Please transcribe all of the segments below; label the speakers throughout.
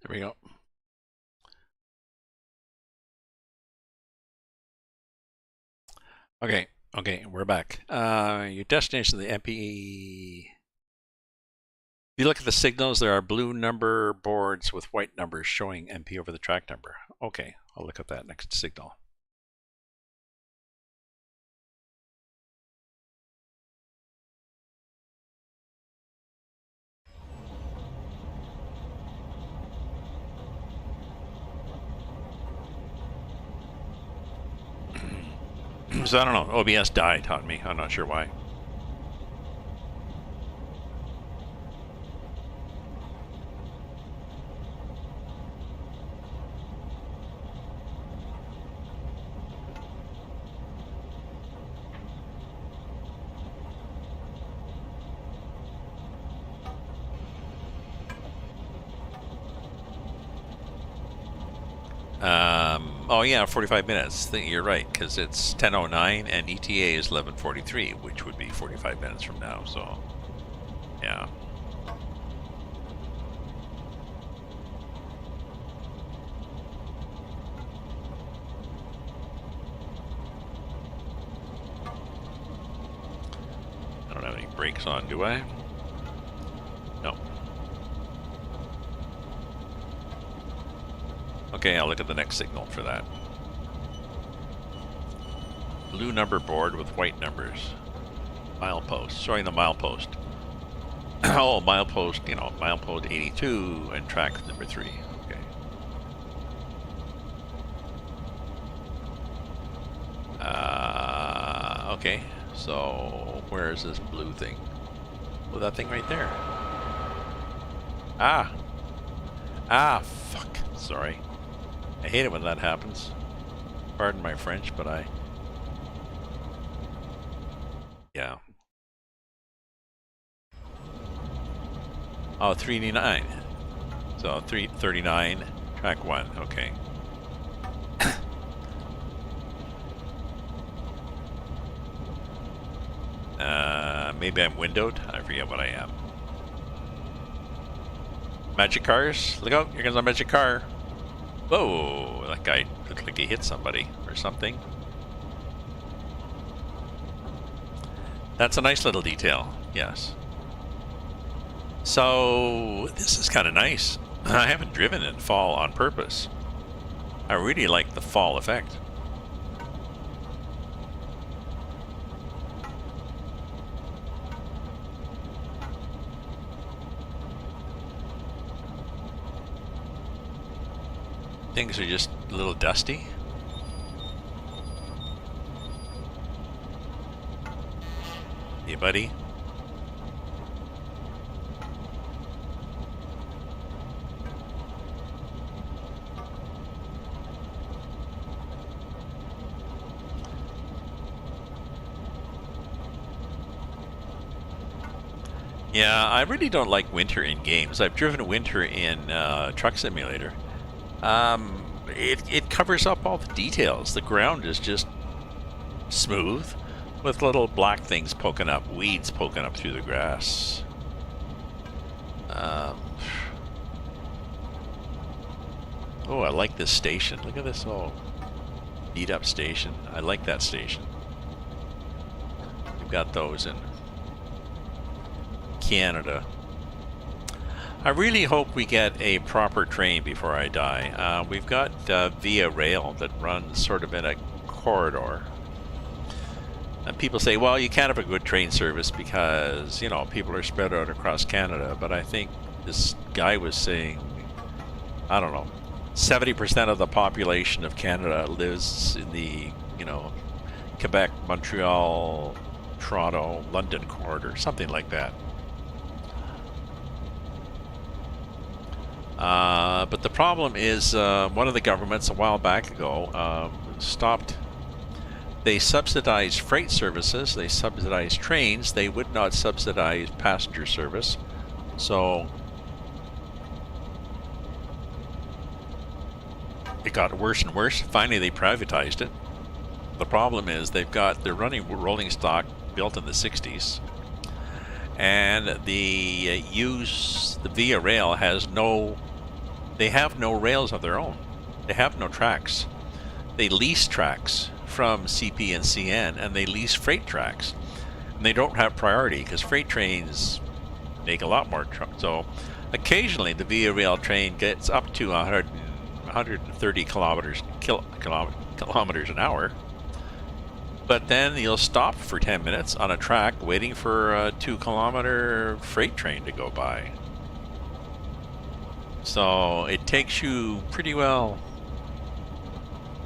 Speaker 1: There we go. Okay, we're back. Your destination, the MP. If you look at the signals, there are blue number boards with white numbers showing MP over the track number. Okay, I'll look at that next signal. So I don't know, OBS died on me. I'm not sure why. Oh yeah, 45 minutes. You're right, because it's 10:09 and ETA is 11:43, which would be 45 minutes from now. So, yeah. I don't have any brakes on, do I? No. Okay, I'll look at the next signal for that. Blue number board with white numbers. Milepost, showing the milepost. Oh, milepost, milepost 82 and track number 3. Okay. Okay, so where is this blue thing? Oh, that thing right there. Ah, fuck. Sorry. I hate it when that happens. Pardon my French, but yeah. Oh, 389. So 339, track 1, okay. Maybe I'm windowed. I forget what I am. Magic cars? Look out, here comes a magic car. Whoa, that guy looked like he hit somebody or something. That's a nice little detail, yes. So, this is kind of nice. I haven't driven in fall on purpose. I really like the fall effect. Things are just a little dusty. Hey, buddy. Yeah, I really don't like winter in games. I've driven winter in Truck Simulator. It covers up all the details. The ground is just smooth with little black things poking up, weeds poking up through the grass. Oh, I like this station. Look at this whole beat up station. I like that station. We've got those in Canada. I really hope we get a proper train before I die. We've got Via Rail that runs sort of in a corridor. And people say, well, you can't have a good train service because, people are spread out across Canada. But I think this guy was saying, I don't know, 70% of the population of Canada lives in the, Quebec, Montreal, Toronto, London corridor, something like that. But the problem is one of the governments a while back ago stopped. They subsidized freight services, they subsidized trains, they would not subsidize passenger service. So it got worse and worse. Finally they privatized it. The problem is they're running rolling stock built in the 60s. And the Via Rail has no They have no rails of their own. They have no tracks. They lease tracks from CP and CN, and they lease freight tracks. And they don't have priority because freight trains make a lot more. So occasionally the Via Rail train gets up to 130 kilometers an hour. But then you'll stop for 10 minutes on a track waiting for a 2-kilometer freight train to go by. So it takes you pretty well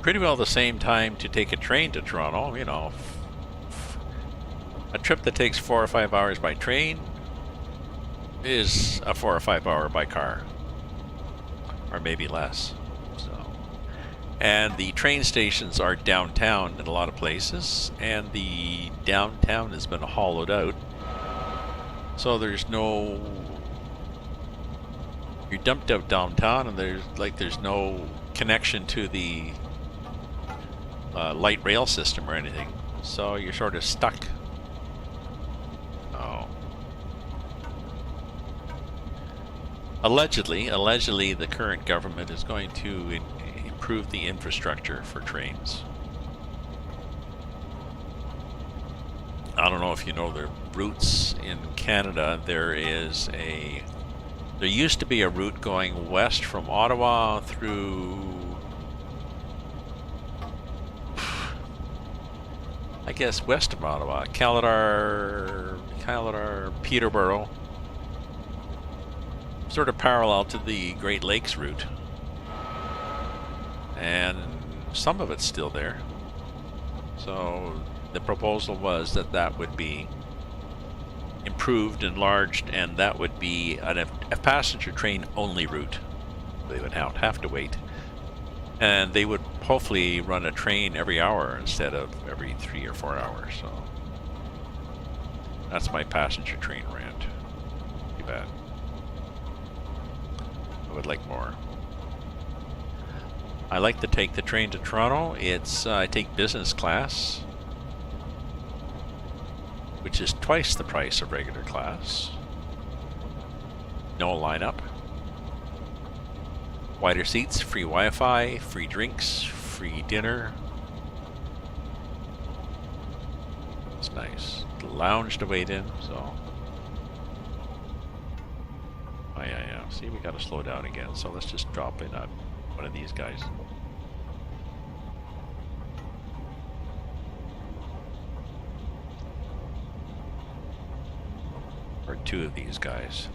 Speaker 1: the same time to take a train to Toronto. You know, a trip that takes 4 or 5 hours by train is a 4 or 5 hour by car, or maybe less. And the train stations are downtown in a lot of places, and the downtown has been hollowed out. So there's no... You're dumped out downtown, and there's no connection to the light rail system or anything. So you're sort of stuck. Oh. Allegedly, the current government is going to improve the infrastructure for trains. I don't know if you know the routes in Canada. There used to be a route going west from Ottawa through, I guess, west of Ottawa, Caledar, Peterborough, sort of parallel to the Great Lakes route. And some of it's still there. So the proposal was that would be improved, enlarged, and that would be a passenger train only route. They would have to wait. And they would hopefully run a train every hour instead of every 3 or 4 hours. So that's my passenger train rant. Too bad. I would like more. I like to take the train to Toronto. I take business class, which is twice the price of regular class. No lineup. Wider seats, free Wi-Fi, free drinks, free dinner. It's nice. The lounge to wait in, so. Oh yeah. See, we gotta slow down again, so let's just drop in on one of these guys. Or 2 of these guys.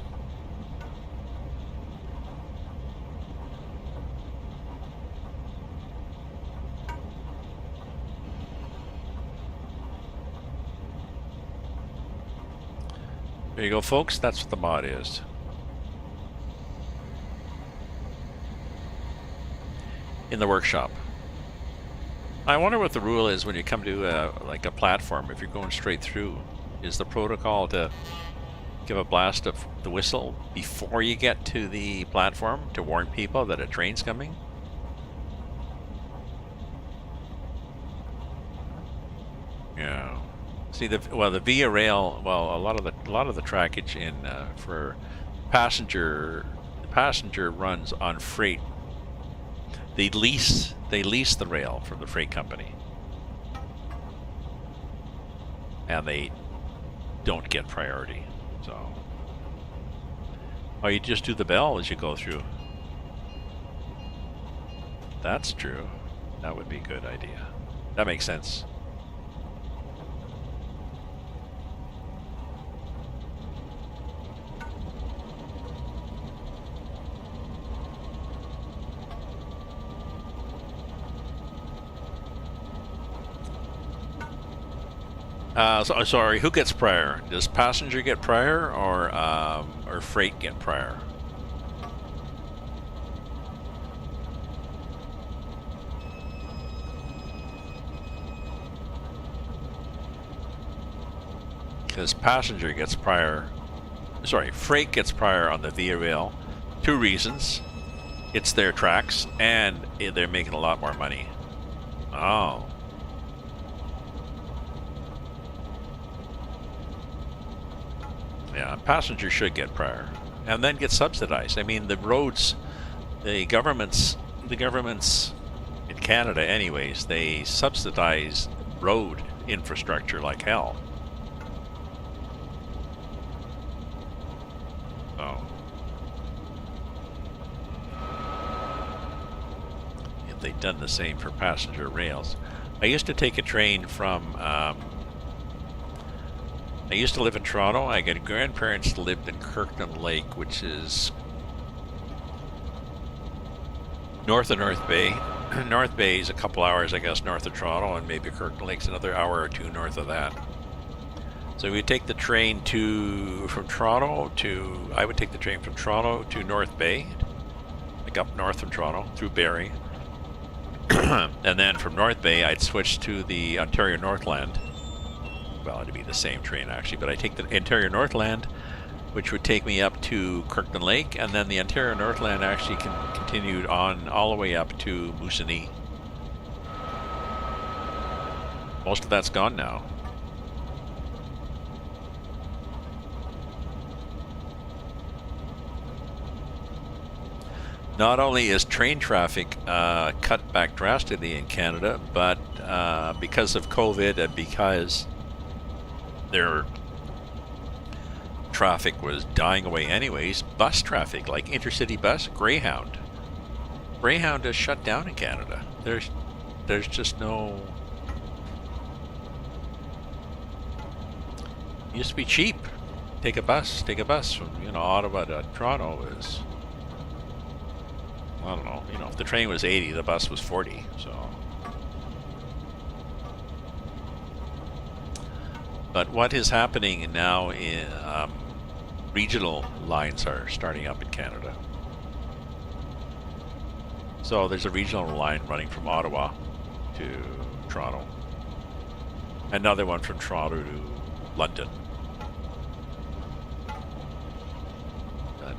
Speaker 1: There you go, folks. That's what the mod is. In the workshop. I wonder what the rule is when you come to like a platform. If you're going straight through, is the protocol to give a blast of the whistle before you get to the platform to warn people that a train's coming? Yeah. See, the Via Rail. Well, a lot of the trackage in for passenger runs on freight. They lease the rail from the freight company, and they don't get priority. So, you just do the bell as you go through. That's true. That would be a good idea. That makes sense. Sorry, who gets prior? Does passenger get prior, or freight get prior? Because passenger gets prior. Sorry, freight gets prior on the Via Rail. 2 reasons: it's their tracks, and they're making a lot more money. Oh. Yeah, passenger should get prior, and then get subsidized. I mean, the roads The governments in Canada anyways, they subsidize road infrastructure like hell. So if they'd done the same for passenger rails. I used to take a train from I used to live in Toronto. I got grandparents that lived in Kirkland Lake, which is north of North Bay. North Bay is a couple hours, I guess, north of Toronto, and maybe Kirkland Lake's another hour or two north of that. So we take the train from Toronto to, I would take the train from Toronto to North Bay, like up north from Toronto, through Barrie. And then from North Bay, I'd switch to the Ontario Northland. Well, it'd be the same train actually, but I take the Ontario Northland, which would take me up to Kirkland Lake, and then the Ontario Northland actually continued on all the way up to Moosonee. Most of that's gone now. Not only is train traffic cut back drastically in Canada, but because of COVID and because their traffic was dying away anyways, bus traffic, like intercity bus, Greyhound is shut down in Canada. There's just no... It used to be cheap. Take a bus from, Ottawa to Toronto is, I don't know, if the train was 80, the bus was 40, so. But what is happening now in regional lines are starting up in Canada. So there's a regional line running from Ottawa to Toronto. Another one from Toronto to London. But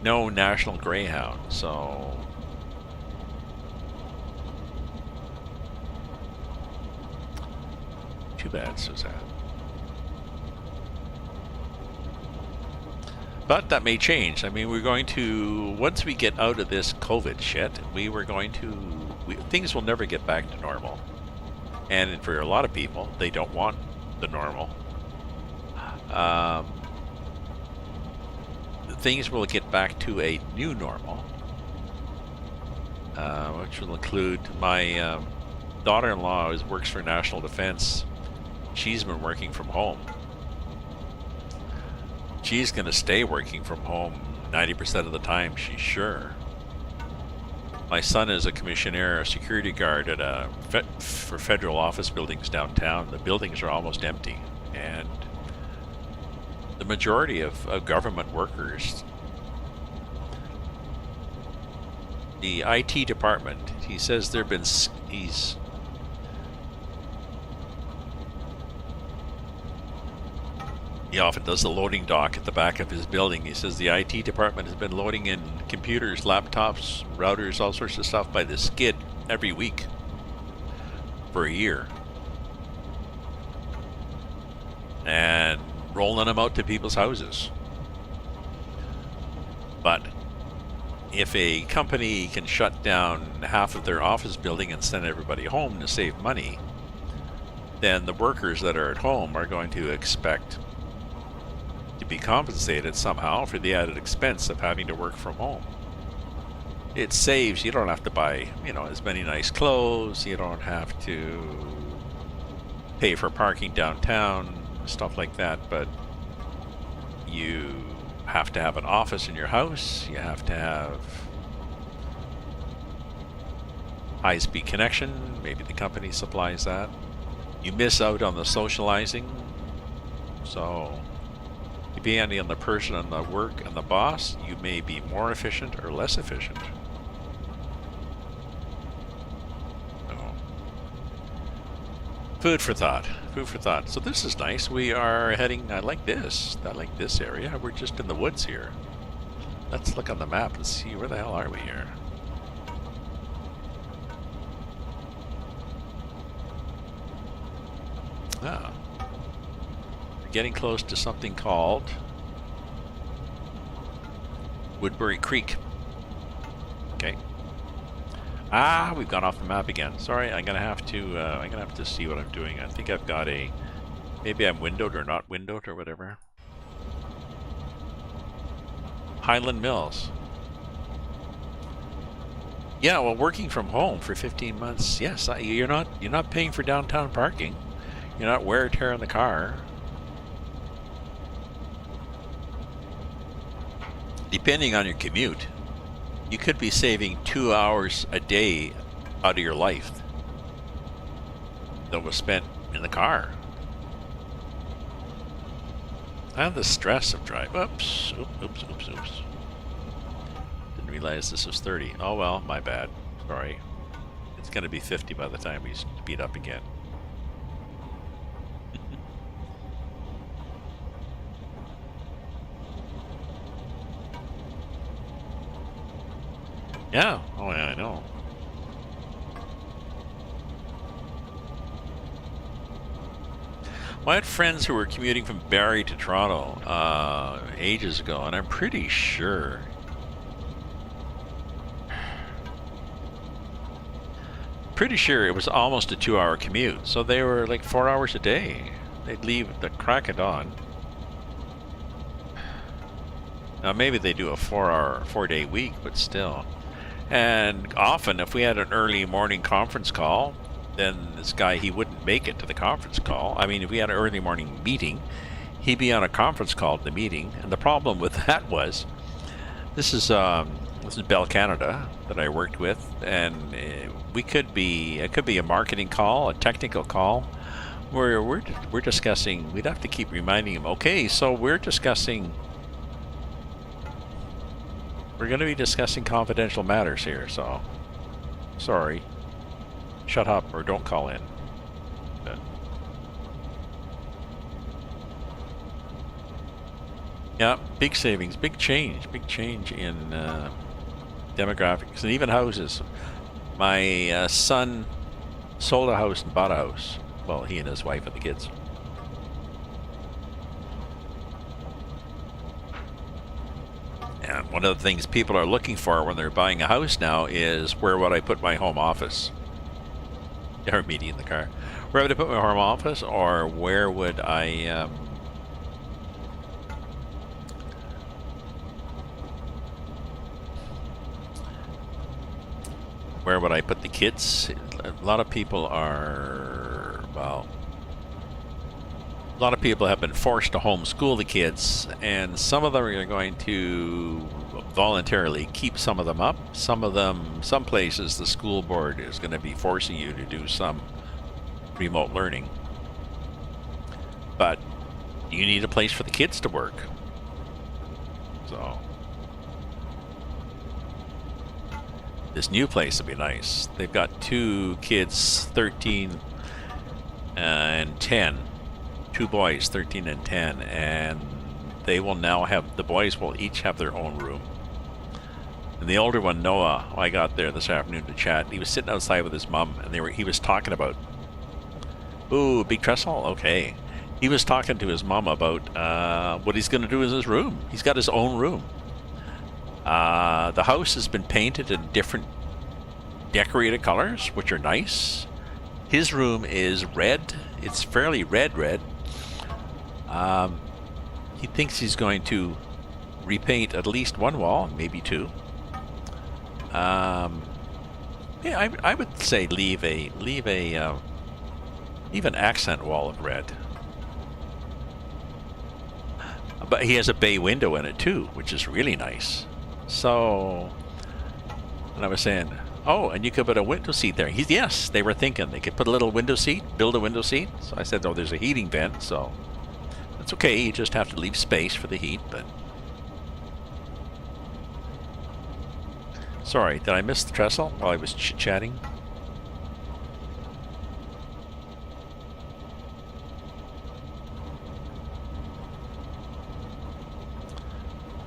Speaker 1: no national Greyhound, so too bad, Suzanne. But that may change. I mean, we're going to, once we get out of this COVID shit, things will never get back to normal. And for a lot of people, they don't want the normal. Things will get back to a new normal, which will include my daughter-in-law who works for National Defense. She's been working from home. She's going to stay working from home 90% of the time, she's sure. My son is a commissionaire, a security guard at for federal office buildings downtown. The buildings are almost empty, and the majority of government workers, the IT department, he says there have been, he often does the loading dock at the back of his building. He says the IT department has been loading in computers, laptops, routers, all sorts of stuff by the skid every week for a year. And rolling them out to people's houses. But if a company can shut down half of their office building and send everybody home to save money, then the workers that are at home are going to expect to be compensated somehow for the added expense of having to work from home. It saves, you don't have to buy, as many nice clothes, you don't have to pay for parking downtown, stuff like that, but you have to have an office in your house, you have to have high-speed connection, maybe the company supplies that. You miss out on the socializing, so depending on the person and the work and the boss, you may be more efficient or less efficient. Food for thought. Food for thought. So this is nice. We are heading, I like this area. We're just in the woods here. Let's look on the map and see where the hell are we here. Ah. We're getting close to something called Woodbury Creek. Okay. Ah, we've gone off the map again. Sorry, I'm gonna have to see what I'm doing. I think I've got a, maybe I'm windowed or not windowed or whatever. Highland Mills. Yeah, well, working from home for 15 months. Yes, you're not paying for downtown parking. You're not wear and tear on the car. Depending on your commute, you could be saving 2 hours a day out of your life that was spent in the car. I have the stress of driving. Oops. Didn't realize this was 30. Oh well, my bad. Sorry. It's going to be 50 by the time we speed up again. Yeah. Oh yeah, I know. Well, I had friends who were commuting from Barrie to Toronto ages ago, and I'm pretty sure it was almost a 2-hour commute. So they were like 4 hours a day. They'd leave at the crack of dawn. Now maybe they do a 4-day week, but still. And often, if we had an early morning conference call, then this guy, he wouldn't make it to the conference call. I mean, if we had an early morning meeting, he'd be on a conference call at the meeting. And the problem with that was, this is Bell Canada that I worked with, and it could be a marketing call, a technical call, where we're discussing. We'd have to keep reminding him, okay, so we're going to be discussing confidential matters here, so sorry. Shut up or don't call in. But yeah, big savings, big change in demographics and even houses. My son sold a house and bought a house. Well, he and his wife and the kids. And one of the things people are looking for when they're buying a house now is, where would I put my home office? Or meeting in the car. Where would I put my home office, or where would I put the kids? A lot of people are, well, a lot of people have been forced to homeschool the kids, and some of them are going to voluntarily keep some of them up. Some places, the school board is going to be forcing you to do some remote learning. But you need a place for the kids to work. So this new place will be nice. They've got 2 kids, 13 and 10. 2 boys, 13 and 10, and they will now have, the boys will each have their own room. And the older one, Noah, I got there this afternoon to chat. He was sitting outside with his mom, and he was talking about, ooh, big trestle? Okay. He was talking to his mom about what he's going to do in his room. He's got his own room. The house has been painted in different decorated colors, which are nice. His room is red. It's fairly red. He thinks he's going to repaint at least 1 wall, maybe 2. Yeah, I would say leave an accent wall of red. But he has a bay window in it too, which is really nice. So, and I was saying, oh, and you could put a window seat there. Yes, they were thinking they could put a little window seat, build a window seat. So I said, oh, there's a heating vent, so that's okay. You just have to leave space for the heat. But sorry, did I miss the trestle while I was chit-chatting?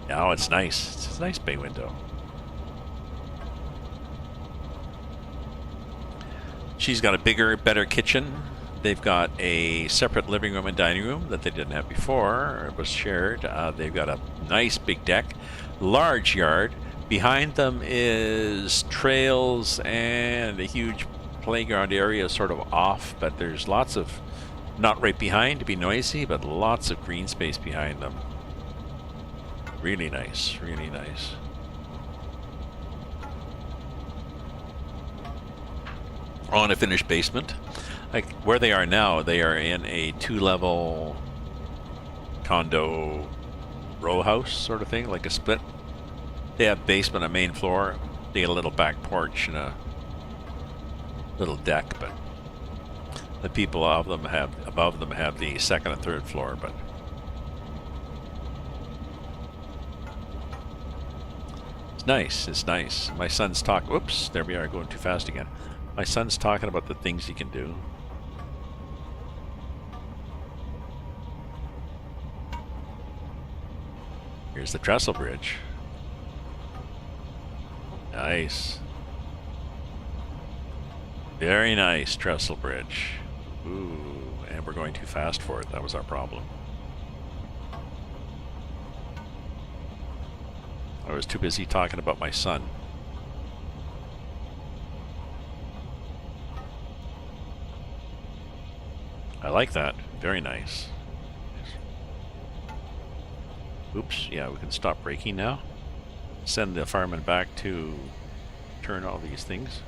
Speaker 1: No, it's nice. It's a nice bay window. She's got a bigger, better kitchen. They've got a separate living room and dining room that they didn't have before. It was shared. They've got a nice big deck. large yard. Behind them is trails and a huge playground area sort of off, but there's lots of, not right behind to be noisy, but lots of green space behind them. Really nice, really nice. On a finished basement. Like where they are now, they are in a 2-level condo row house sort of thing, like a split. They have basement and main floor. They get a little back porch and a little deck, but the people above them have the second and third floor. But it's nice. It's nice. My son's talking. Whoops! There we are, going too fast again. My son's talking about the things he can do. Here's the Trestle Bridge. Nice. Very nice Trestle Bridge. Ooh, and we're going too fast for it. That was our problem. I was too busy talking about my son. I like that. Very nice. Oops, yeah, we can stop braking now. Send the fireman back to turn all these things.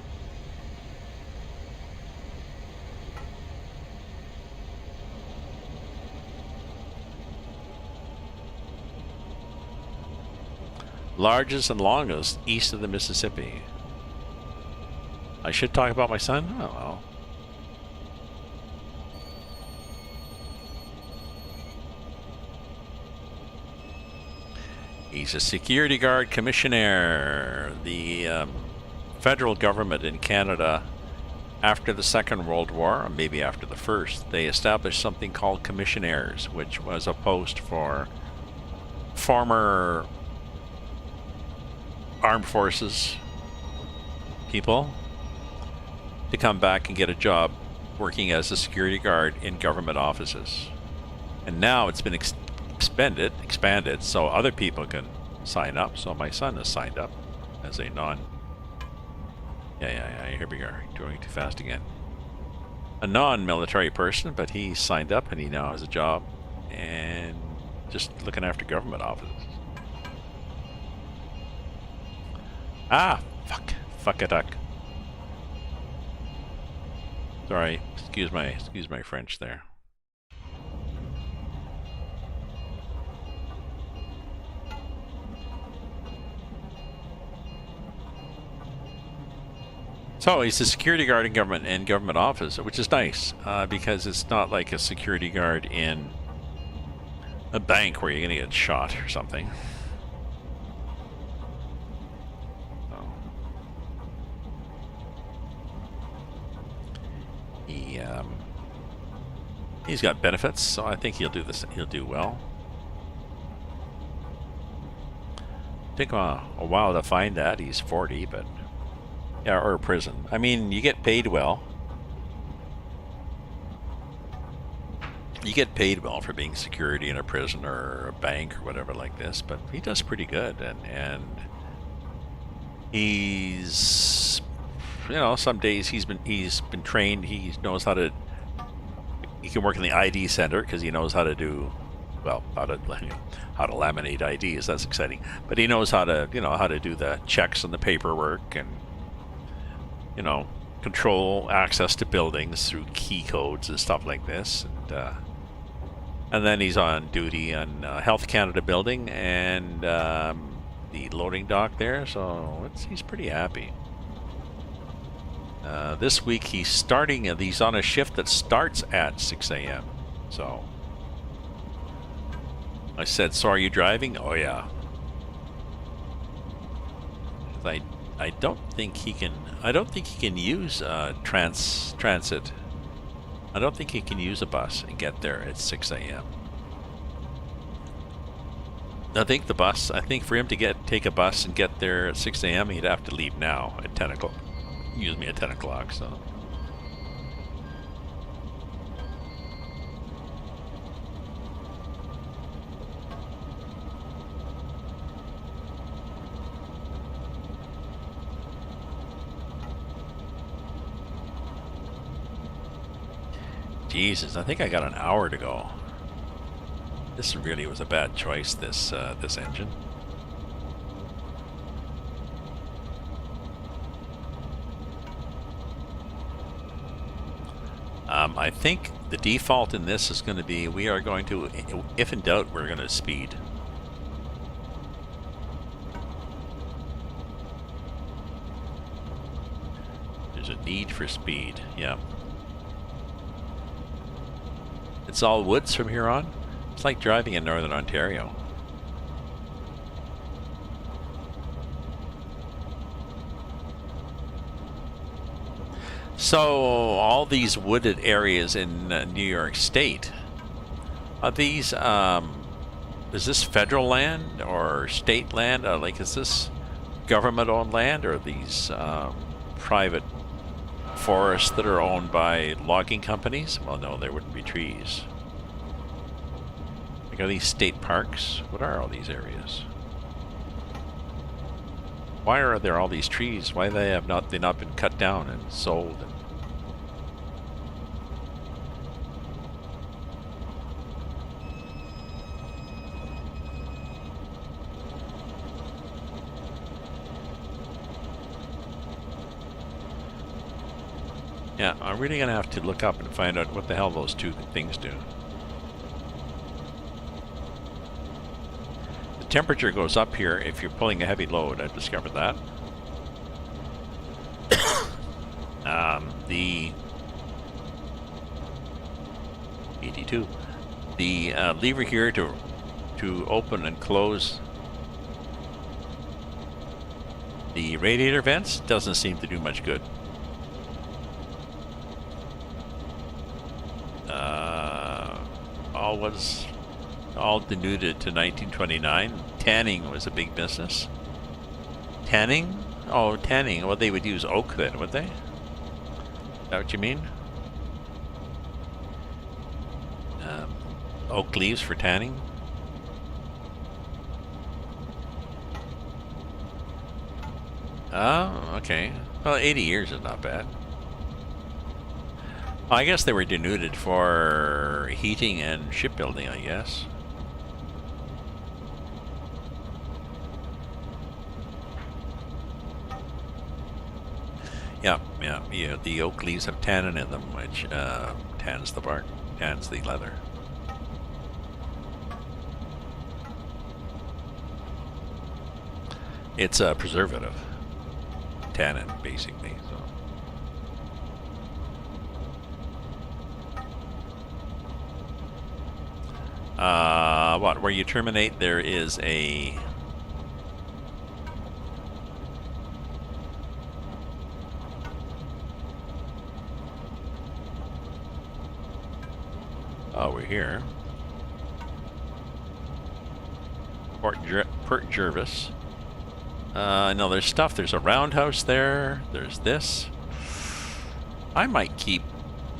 Speaker 1: Largest and longest east of the Mississippi. I should talk about my son? Oh well. He's a security guard commissioner. The federal government in Canada, after the Second World War, or maybe after the First, they established something called commissionaires, which was a post for former armed forces people to come back and get a job working as a security guard in government offices. And now it's been expanded so other people can sign up. So my son has signed up as a here we are, going too fast again. A non-military person, but he signed up and he now has a job and just looking after government offices. Ah, fuck a duck. Sorry, excuse my French there. So he's a security guard in government office, which is nice because it's not like a security guard in a bank where you're gonna get shot or something. He's got benefits, so I think he'll do this. He'll do well. Took him a while to find that. He's 40, but yeah, or prison. I mean, you get paid well. You get paid well for being security in a prison or a bank or whatever like this, but he does pretty good, and he's, you know, some days he's been trained. He knows how to. He can work in the ID center because he knows how to do, well, how to laminate IDs. That's exciting. But he knows how to, how to do the checks and the paperwork and, control access to buildings through key codes and stuff like this. And then he's on duty on Health Canada building and the loading dock there. So he's pretty happy. This week he's on a shift that starts at 6 a.m. So I said, so are you driving? Oh yeah. I don't think he can use transit. I don't think he can use a bus and get there at 6 a.m. I think for him to take a bus and get there at 6 a.m. he'd have to leave now at 10 o'clock. Use me at 10 o'clock, so. Jesus, I think I got an hour to go. This really was a bad choice, this engine. I think the default in this is going to be, we are going to, if in doubt, we're going to speed. There's a need for speed, yeah. It's all woods from here on. It's like driving in Northern Ontario. So, all these wooded areas in New York State, are these, is this federal land or state land? Like, is this government-owned land, or are these private forests that are owned by logging companies? Well, no, there wouldn't be trees. Like, are these state parks? What are all these areas? Why are there all these trees? Why have they not been cut down and sold? Yeah, I'm really gonna have to look up and find out what the hell those two things do. The temperature goes up here if you're pulling a heavy load. I've discovered that. The 82. The lever here to open and close the radiator vents doesn't seem to do much good. All denuded to 1929. Tanning was a big business. Tanning? Oh, tanning. Well, they would use oak then, would they? Is that what you mean? Oak leaves for tanning? Oh, okay. Well, 80 years is not bad. I guess they were denuded for heating and shipbuilding, I guess. Yeah. The oak leaves have tannin in them, which tans the bark, tans the leather. It's a preservative. Tannin, basically. So. Where you terminate, there is a... Oh, we're here. Port Jervis. No, there's stuff. There's a roundhouse there. There's this. I might keep...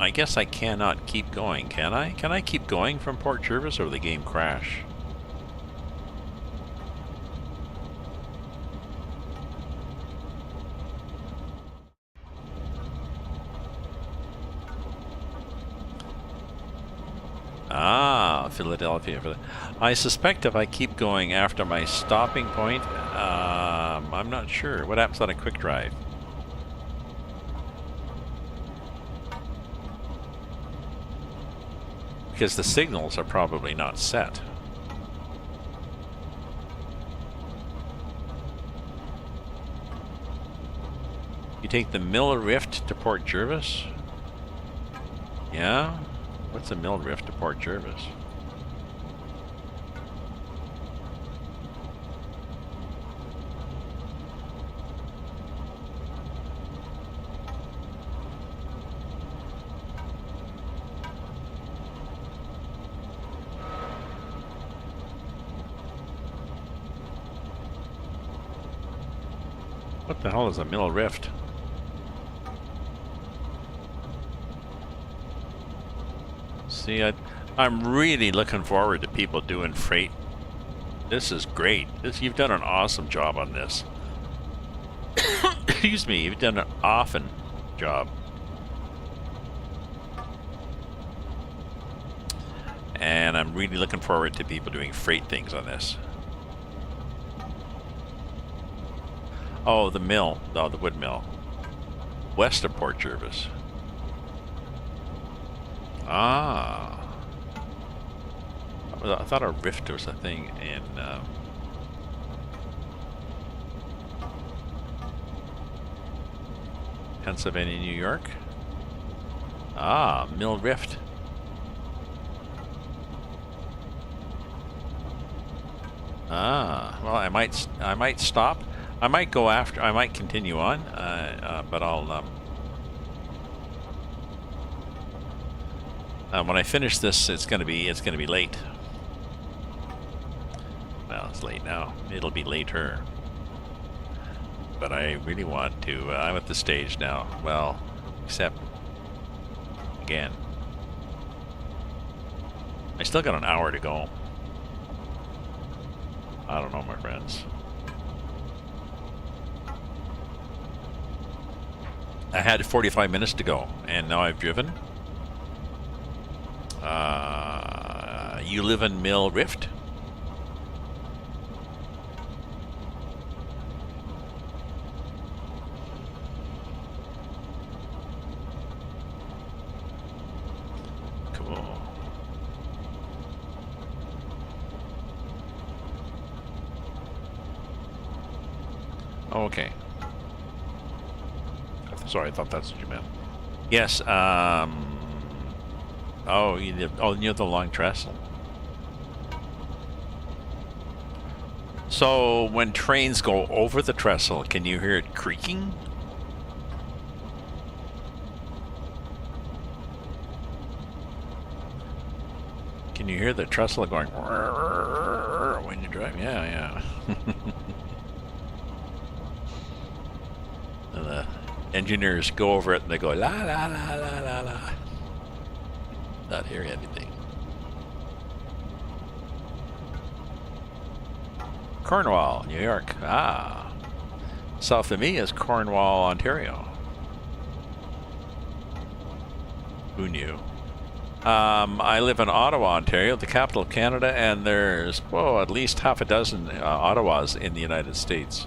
Speaker 1: I guess I cannot keep going, can I? Can I keep going from Port Jervis, or will the game crash? Ah, Philadelphia. I suspect if I keep going after my stopping point, I'm not sure. What happens on a quick drive? Because the signals are probably not set. You take the Mill Rift to Port Jervis? Yeah? What's a Mill Rift to Port Jervis? What the hell is a Mill Rift? See, I'm really looking forward to people doing freight. This is great. You've done an awesome job on this. Excuse me, you've done an awesome job. I'm really looking forward to people doing freight things on this. Oh, the mill. Oh, the wood mill. West of Port Jervis. Ah. I thought a rift was a thing in... Pennsylvania, New York. Ah, Mill Rift. Ah, well, I might stop. I might go after. I might continue on, but I'll. When I finish this, it's gonna be late. Well, it's late now. It'll be later. But I really want to. I'm at the stage now. Well, except again, I still got an hour to go. I don't know, my friends. I had 45 minutes to go, and now I've driven. You live in Mill Rift? Cool. Oh, okay. Sorry, I thought that's what you meant. Yes, oh, near the Long Trestle. So, when trains go over the trestle, can you hear it creaking? Can you hear the trestle going when you drive? Yeah. And the engineers go over it and they go la la la la la la. Not hearing anything. Cornwall, New York. Ah. South of me is Cornwall, Ontario. Who knew? I live in Ottawa, Ontario, the capital of Canada, and there's, whoa, at least half a dozen Ottawas in the United States.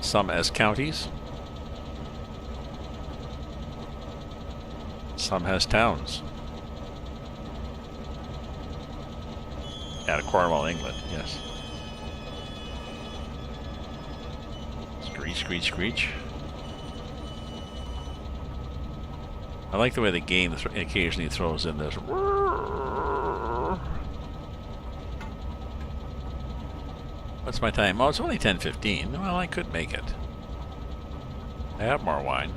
Speaker 1: Some as counties. Some has towns. Out of Cornwall, England, yes. Screech, screech, screech. I like the way the game occasionally throws in this. What's my time? Oh, it's only 10:15. Well, I could make it. I have more wine.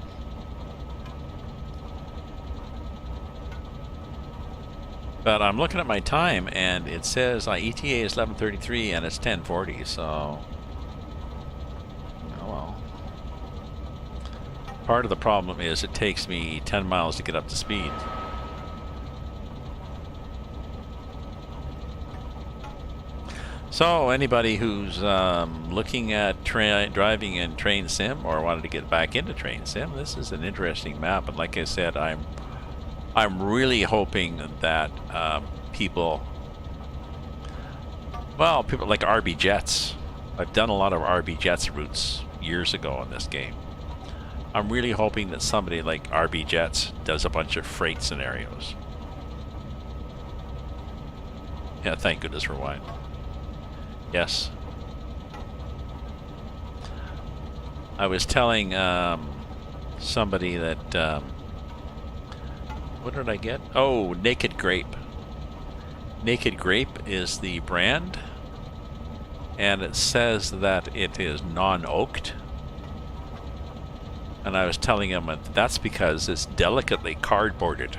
Speaker 1: But I'm looking at my time, and it says ETA is 11:33, and it's 10:40. So, oh well. Part of the problem is it takes me 10 miles to get up to speed. So, anybody who's looking at driving in Train Sim or wanted to get back into Train Sim, this is an interesting map. And like I said, I'm really hoping that people like RB Jets. I've done a lot of RB Jets routes years ago in this game. I'm really hoping that somebody like RB Jets does a bunch of freight scenarios. Yeah, thank goodness for wine. Yes. I was telling somebody that what did I get? Oh, Naked Grape. Naked Grape is the brand, and it says that it is non-oaked. And I was telling him that that's because it's delicately cardboarded.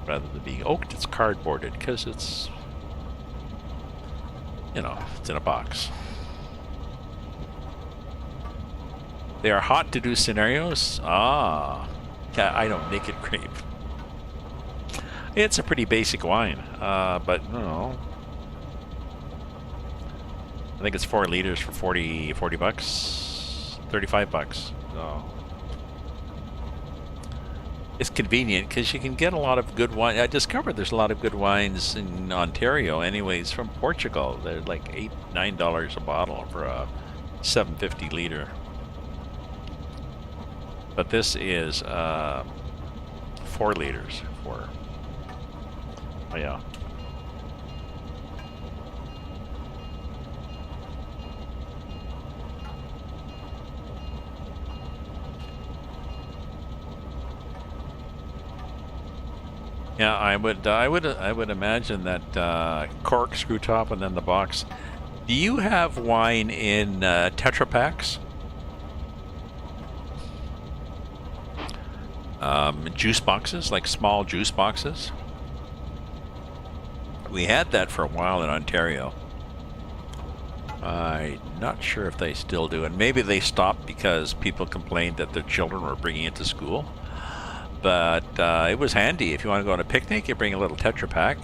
Speaker 1: Rather than being oaked, it's cardboarded because it's, you know, it's in a box. They are hot to do scenarios. Ah, yeah, I know, Naked Grape. It's a pretty basic wine, but you know, I think it's 4 liters for 40 bucks, 35 bucks. So It's convenient because you can get a lot of good wine. I discovered there's a lot of good wines in Ontario anyways from Portugal. They're like $8, $9 a bottle for a 750 liter. But this is 4 liters for, oh yeah. Yeah, I would imagine that corkscrew top and then the box. Do you have wine in Tetra Paks? Juice boxes, like small juice boxes? We had that for a while in Ontario. I'm not sure if they still do, and maybe they stopped because people complained that their children were bringing it to school. But it was handy. If you want to go on a picnic, you bring a little Tetra Pak.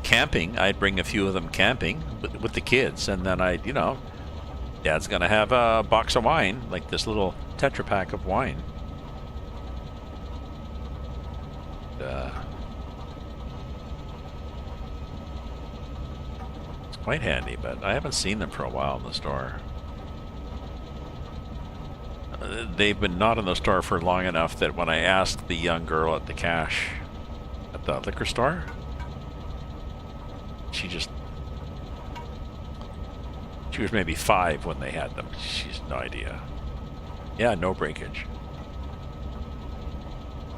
Speaker 1: Camping, I'd bring a few of them camping with the kids, and then I'd, you know, Dad's gonna have a box of wine, like this little Tetra Pak of wine. It's quite handy, but I haven't seen them for a while in the store. They've been not in the store for long enough that when I asked the young girl at the cash at the liquor store, she was maybe 5 when they had them. She's no idea. Yeah, no breakage.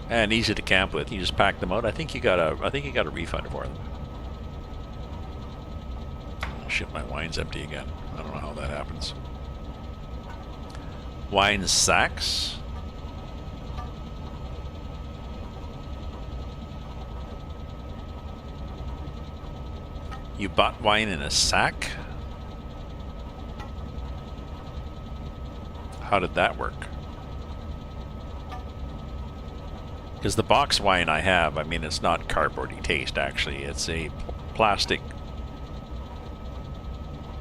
Speaker 1: And easy to camp with. You just pack them out. I think you got a refund for them. Oh, shit, my wine's empty again. I don't know how that happens. Wine sacks. You bought wine in a sack? How did that work? Because the box wine I have, I mean, it's not cardboardy taste, actually. It's a plastic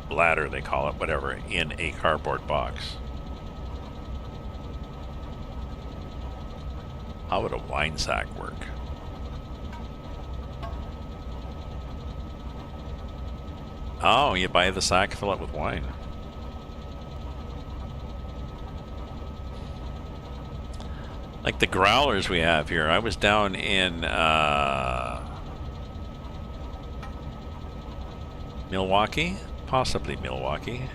Speaker 1: bladder, they call it, whatever, in a cardboard box. How would a wine sack work? Oh, you buy the sack, fill it with wine. Like the growlers we have here. I was down in Milwaukee, possibly Milwaukee,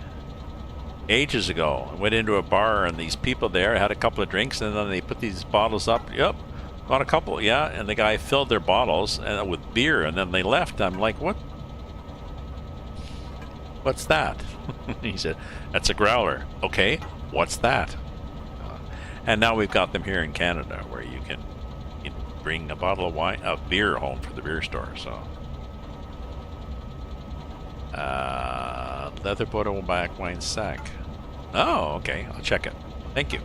Speaker 1: ages ago. I went into a bar and these people there had a couple of drinks and then they put these bottles up. Yep, got a couple, yeah. And the guy filled their bottles with beer and then they left. I'm like, what? What's that? He said, that's a growler. Okay, what's that? And now we've got them here in Canada where you can bring a bottle of wine, of beer home for the beer store. So, leather bottle back wine sack. Oh, okay. I'll check it. Thank you.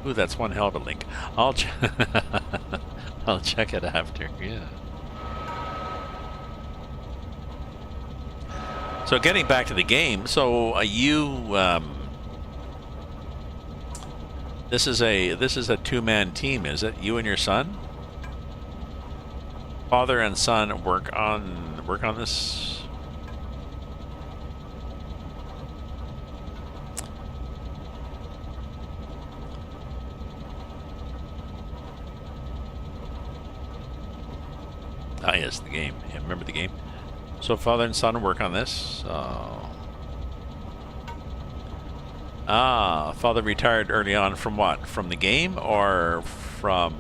Speaker 1: Ooh, that's one hell of a link. I'll check it after. Yeah. So getting back to the game, so this is a two-man team, is it? You and your son? Father and son work on this. Ah, yes, the game. Yeah, remember the game? So father and son work on this. Father retired early on from what? From the game or from...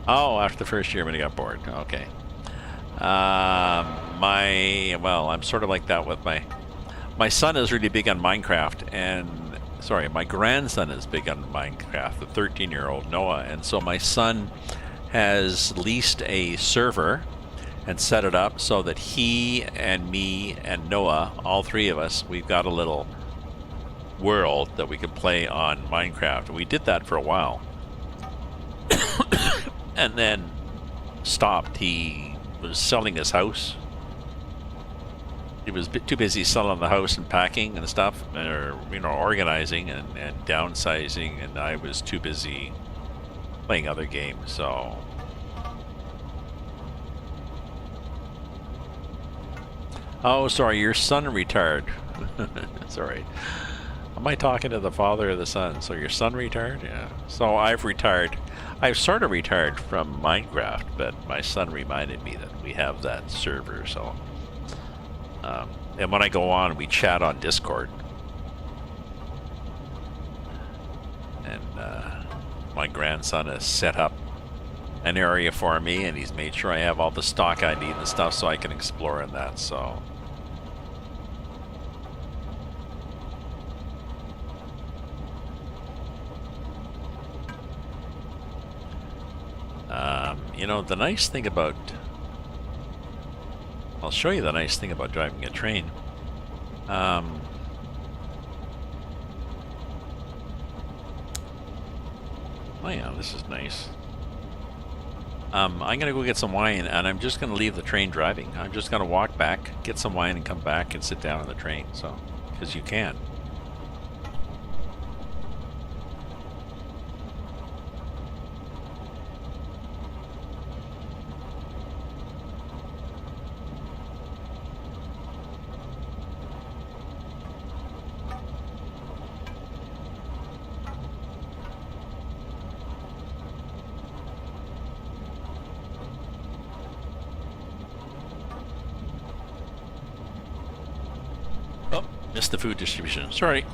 Speaker 1: Oh, after the first year when he got bored. Okay. Well, I'm sort of like that with my son is really big on Minecraft, and sorry, my grandson is big on Minecraft, the 13-year-old Noah, and so my son has leased a server and set it up so that he and me and Noah, all three of us, we've got a little world that we could play on Minecraft. We did that for a while. And then stopped. He was selling his house. He was too busy selling the house and packing and stuff, or organizing and downsizing, and I was too busy playing other games. So oh, sorry, your son retired. Sorry, am I talking to the father or the son? So your son retired? Yeah. So I've retired. I've sort of retired from Minecraft, but my son reminded me that we have that server. So and when I go on, we chat on Discord. And my grandson has set up an area for me, and he's made sure I have all the stock I need and stuff so I can explore in that. So the nice thing about, I'll show you the nice thing about driving a train. Oh yeah, this is nice. I'm gonna go get some wine, and I'm just gonna leave the train driving. I'm just gonna walk back, get some wine, and come back and sit down on the train. So, because you can. Missed the food distribution. Sorry.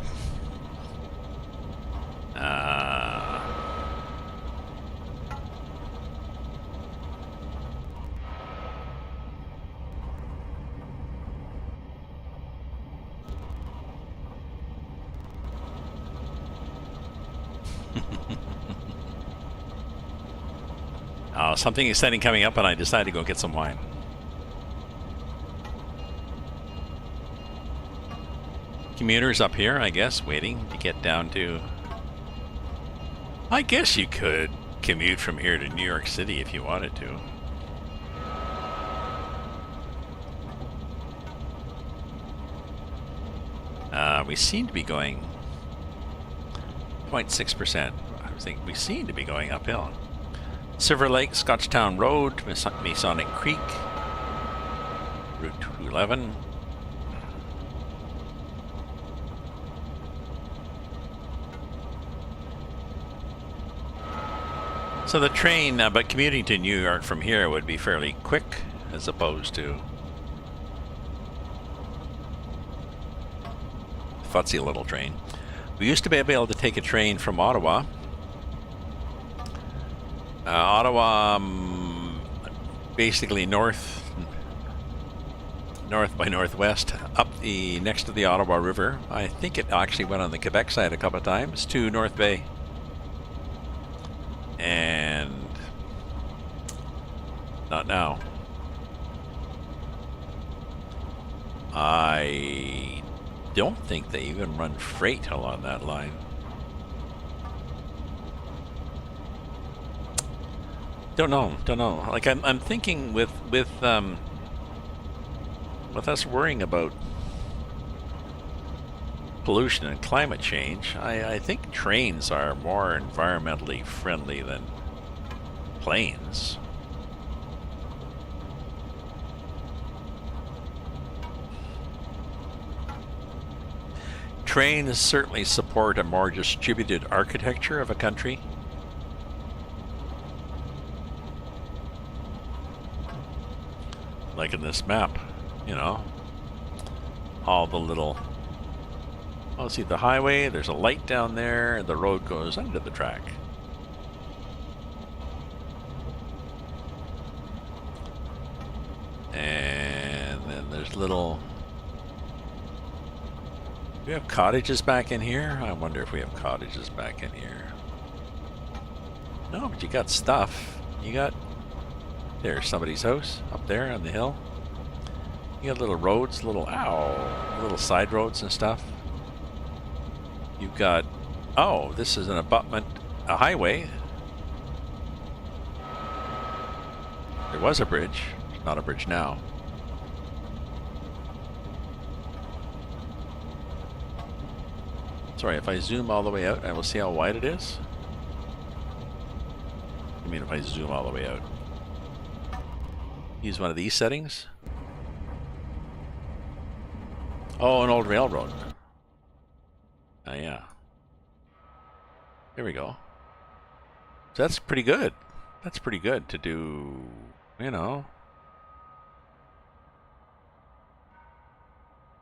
Speaker 1: Something exciting coming up, and I decided to go get some wine. Commuters up here, I guess, waiting to get down to... I guess you could commute from here to New York City if you wanted to. We seem to be going 0.6%. I think we seem to be going uphill. Silver Lake, Scotchtown Road, Masonic Creek, Route 211. So the train, but commuting to New York from here would be fairly quick, as opposed to futzy little train. We used to be able to take a train from Ottawa. Ottawa, basically north by northwest, up the next to the Ottawa River. I think it actually went on the Quebec side a couple of times to North Bay. And not now. I don't think they even run freight along that line. Don't know. Like I'm thinking with us worrying about pollution and climate change, I think trains are more environmentally friendly than planes. Trains certainly support a more distributed architecture of a country. Like in this map, all the little... Oh, see the highway, there's a light down there, and the road goes under the track. And then there's little... Do we have cottages back in here? I wonder if we have cottages back in here. No, but you got stuff. You got... There's somebody's house up there on the hill. You got little roads, little side roads and stuff. You've got, oh, this is an abutment, a highway. There was a bridge, not a bridge now. Sorry, if I zoom all the way out, I will see how wide it is. I mean, if I zoom all the way out. Use one of these settings. Oh, an old railroad. Oh, yeah. There we go. So that's pretty good. That's pretty good to do, you know.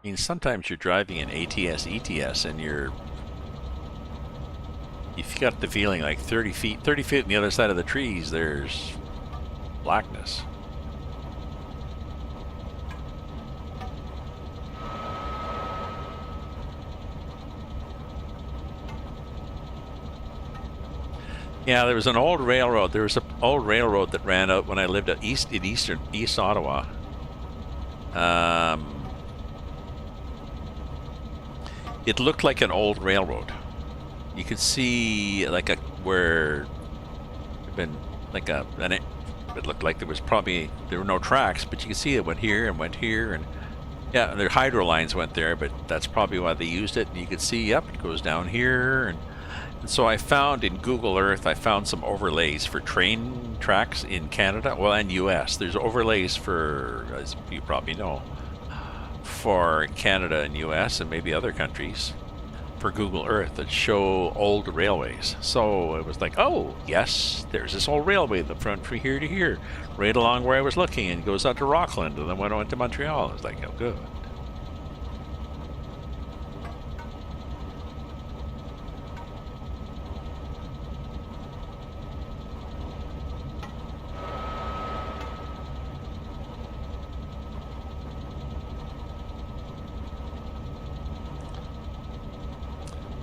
Speaker 1: I mean, sometimes you're driving an ATS, ETS, and you've got the feeling like 30 feet on the other side of the trees, there's blackness. Yeah, there was an old railroad. There was an old railroad that ran out when I lived at East Ottawa. It looked like an old railroad. You could see like it looked like there were no tracks, but you could see it went here and went here, and yeah, their hydro lines went there, but that's probably why they used it. And you could see, yep, it goes down here, and so I found in Google Earth, I found some overlays for train tracks in Canada, well, and US. There's overlays for, as you probably know, for Canada and US and maybe other countries for Google Earth that show old railways. So it was like, oh, yes, there's this old railway that front from here to here, right along where I was looking, and it goes out to Rockland, and then when I went to Montreal, I was like, oh, good.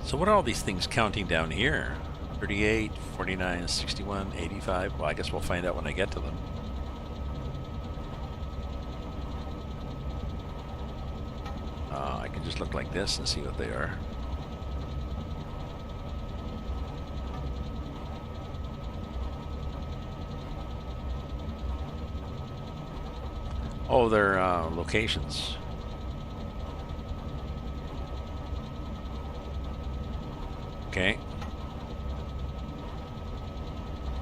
Speaker 1: So what are all these things counting down here? 38, 49, 61, 85. Well, I guess we'll find out when I get to them. I can just look like this and see what they are. Oh, they're locations. Okay.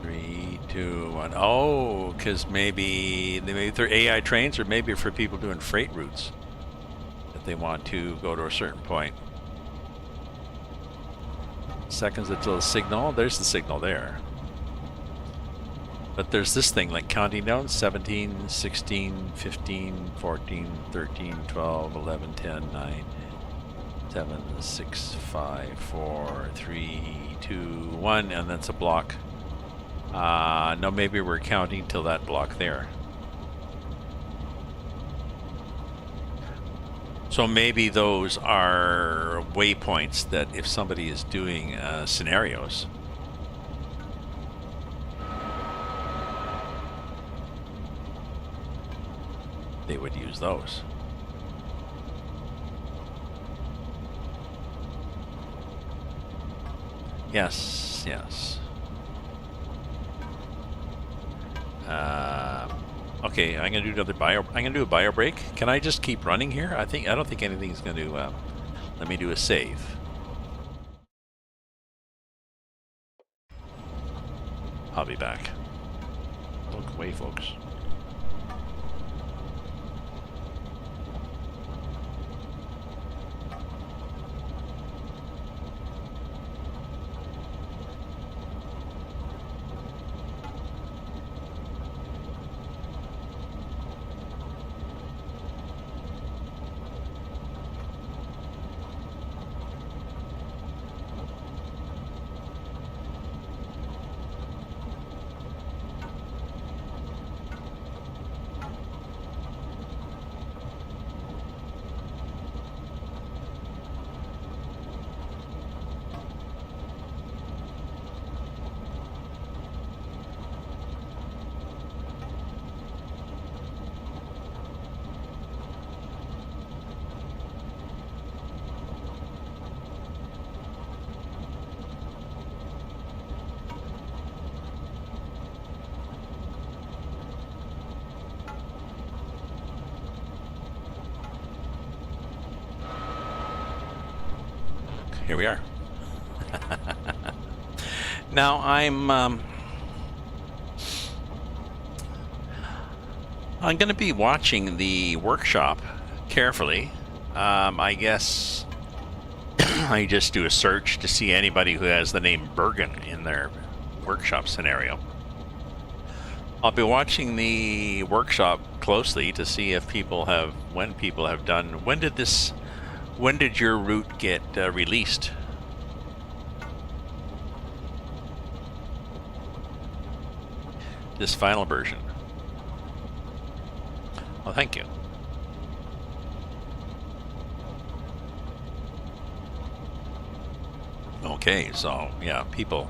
Speaker 1: 3, 2, 1. Oh, because maybe they're AI trains, or maybe for people doing freight routes if they want to go to a certain point. Seconds until the signal. There's the signal there. But there's this thing like counting down: 17, 16, 15, 14, 13, 12, 11, 10, 9. 7, 6, 5, 4, 3, 2, 1, and that's a block. No, maybe we're counting till that block there. So maybe those are waypoints that if somebody is doing scenarios, they would use those. Yes, yes. Okay, I'm gonna do another bio. I'm gonna do a bio break. Can I just keep running here? I don't think anything's gonna. Let me do a save. I'll be back. Look away, folks. here we are. Now I'm going to be watching the workshop carefully. I guess I just do a search to see anybody who has the name Bergen in their workshop scenario. I'll be watching the workshop closely to see if people have, when did your route get released? This final version. Well, thank you. Okay, so yeah, people.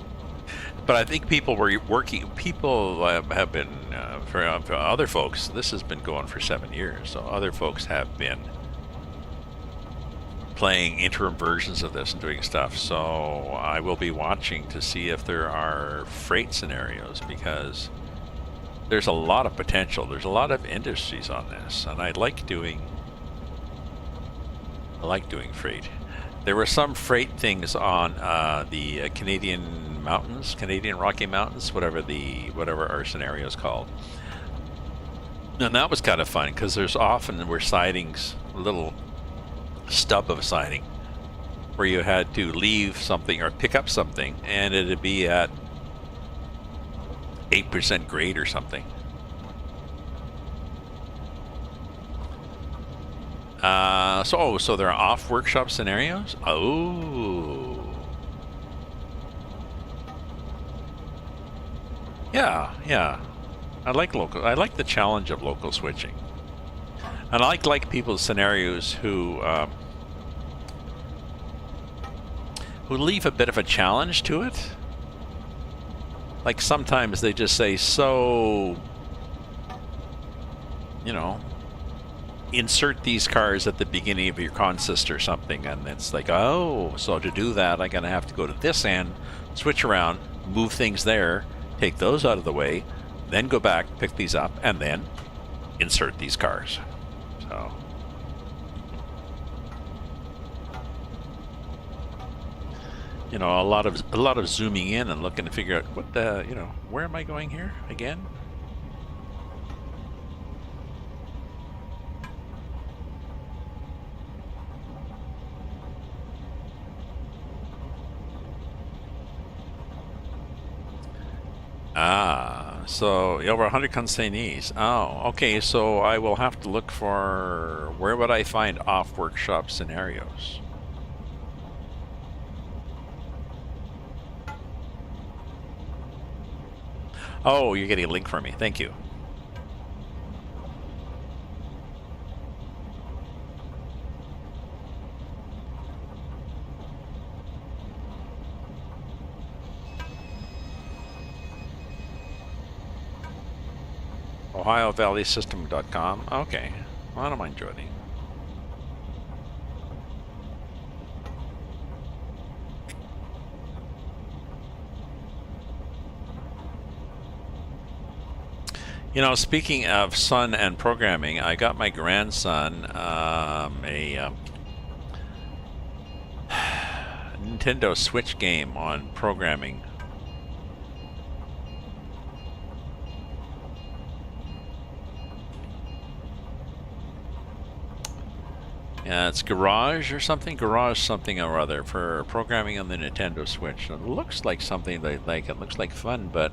Speaker 1: But I think people were working. People have been for other folks. This has been going for 7 years, so other folks have been playing interim versions of this and doing stuff. So I will be watching to see if there are freight scenarios, because there's a lot of potential. There's a lot of industries on this, and I like doing freight. There were some freight things on the Canadian mountains, Canadian Rocky Mountains, whatever our scenario is called. And that was kind of fun, because there's often were sightings, a little stub of a sighting, where you had to leave something or pick up something, and it'd be at 8% grade or something. So there are off workshop scenarios? Oh. Yeah. I like the challenge of local switching. And I like people's scenarios who leave a bit of a challenge to it. Like sometimes they just say, so, you know, insert these cars at the beginning of your consist or something, and it's like, oh, so to do that I'm gonna have to go to this end, switch around, move things there, take those out of the way, then go back, pick these up, and then insert these cars. So you know, a lot of zooming in and looking to figure out what the, you know, where am I going here again? So over 100 consignees. Oh, okay, so I will have to look for, where would I find off workshop scenarios? Oh, you're getting a link for me. Thank you. OhioValleySystem.com. Okay. Well, I don't mind joining. You know, speaking of son and programming, I got my grandson a Nintendo Switch game on programming. Yeah, it's Garage or something. Garage something or other for programming on the Nintendo Switch. It looks like something they like. It looks like fun, but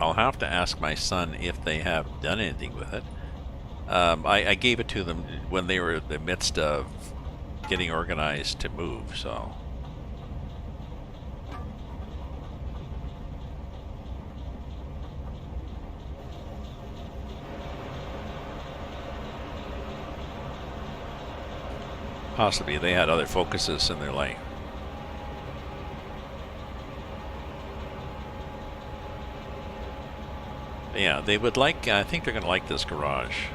Speaker 1: I'll have to ask my son if they have done anything with it. I gave it to them when they were in the midst of getting organized to move, so. Possibly they had other focuses in their life. Yeah, they would like, I think they're going to like this garage.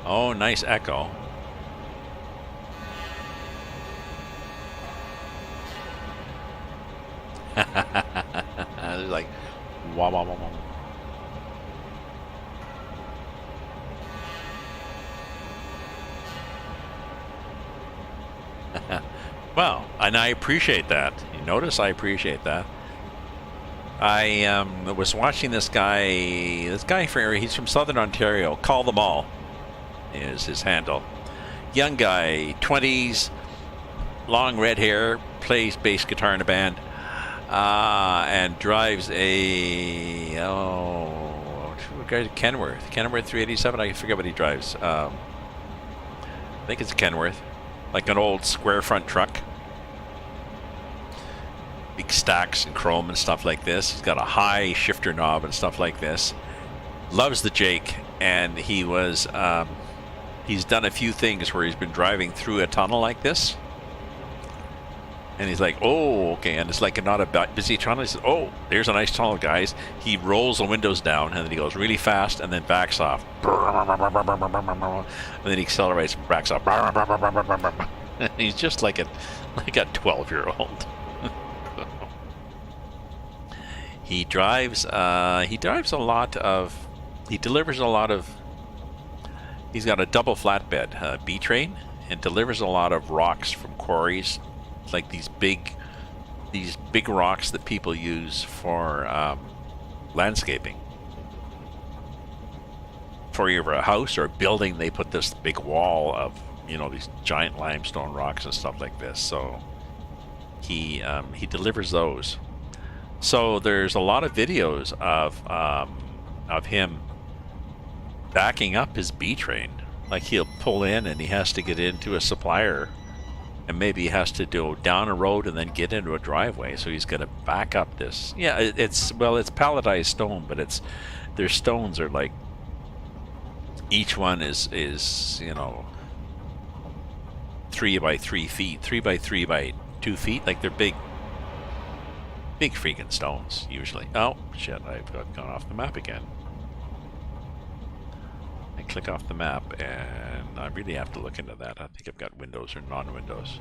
Speaker 1: Oh, nice echo. It's like, wah, wah, wah, wah. Well, and I appreciate that. You notice I appreciate that. I was watching this guy. He's from Southern Ontario. Call Them All is his handle. Young guy, 20s, long red hair, plays bass guitar in a band, and drives a Kenworth 387. I forget what he drives. I think it's a Kenworth, like an old square front truck. Big stacks and chrome and stuff like this. He's got a high shifter knob and stuff like this. Loves the Jake, and he was he's done a few things where he's been driving through a tunnel like this, and he's like, oh, okay, and it's like not a busy tunnel. He says, oh, there's a nice tunnel, guys. He rolls the windows down, and then he goes really fast, and then backs off, and then he accelerates and backs off. And he's just like a 12-year-old. He delivers a lot of, he's got a double flatbed B-train, and delivers a lot of rocks from quarries, like these big rocks that people use for landscaping. For either a house or a building, they put this big wall of, these giant limestone rocks and stuff like this. So he delivers those. So there's a lot of videos of him backing up his B-train. Like he'll pull in and he has to get into a supplier, and maybe he has to go down a road and then get into a driveway. So he's going to back up this. Yeah, it's palletized stone, but their stones are like, each one is 3 by 3 feet, 3 by 3 by 2 feet. Like they're big freaking stones, usually. Oh, shit, I've gone off the map again. I click off the map, and I really have to look into that. I think I've got windows or non-windows.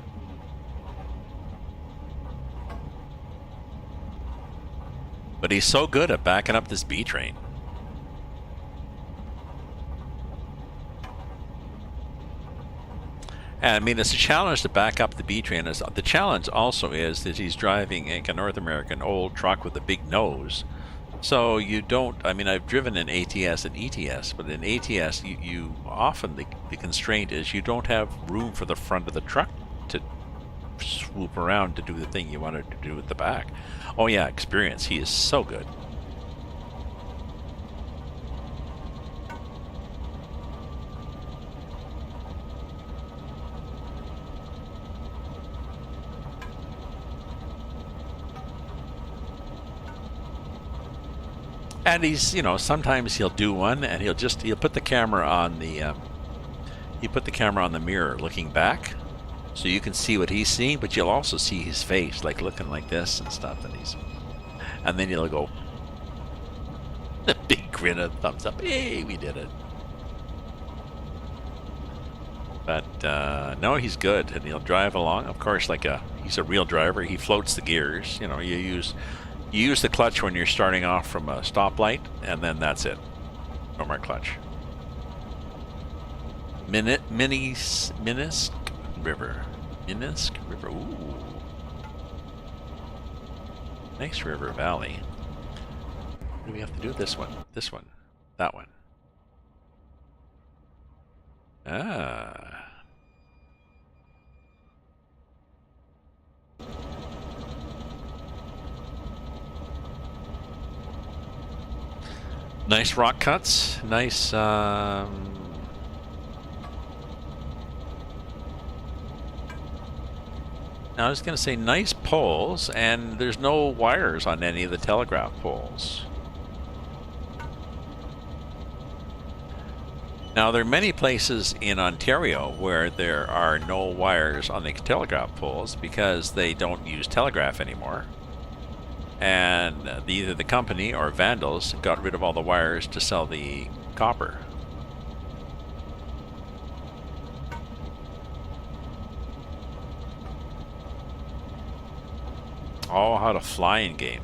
Speaker 1: But he's so good at backing up this B-train. And I mean, it's a challenge to back up the B-train. The challenge also is that he's driving a North American old truck with a big nose. So you don't, I mean, I've driven an ATS and ETS, but in ATS, you often, the constraint is you don't have room for the front of the truck to swoop around to do the thing you wanted to do at the back. Oh yeah, experience. He is so good. And he's, sometimes he'll do one, and he'll put the camera on the mirror looking back, so you can see what he's seeing, but you'll also see his face, like looking like this and stuff, and then he'll go, a big grin and thumbs up, hey, we did it. But no, he's good, and he'll drive along. Of course, he's a real driver. He floats the gears. You use the clutch when you're starting off from a stoplight, and then that's it. No more clutch. Minsk River. Ooh. Nice river valley. What do we have to do? This one. That one. Ah. Nice rock cuts. Nice. I was going to say nice poles, and there's no wires on any of the telegraph poles. Now, there are many places in Ontario where there are no wires on the telegraph poles because they don't use telegraph anymore. And either the company or vandals got rid of all the wires to sell the copper. Oh, how to fly in game.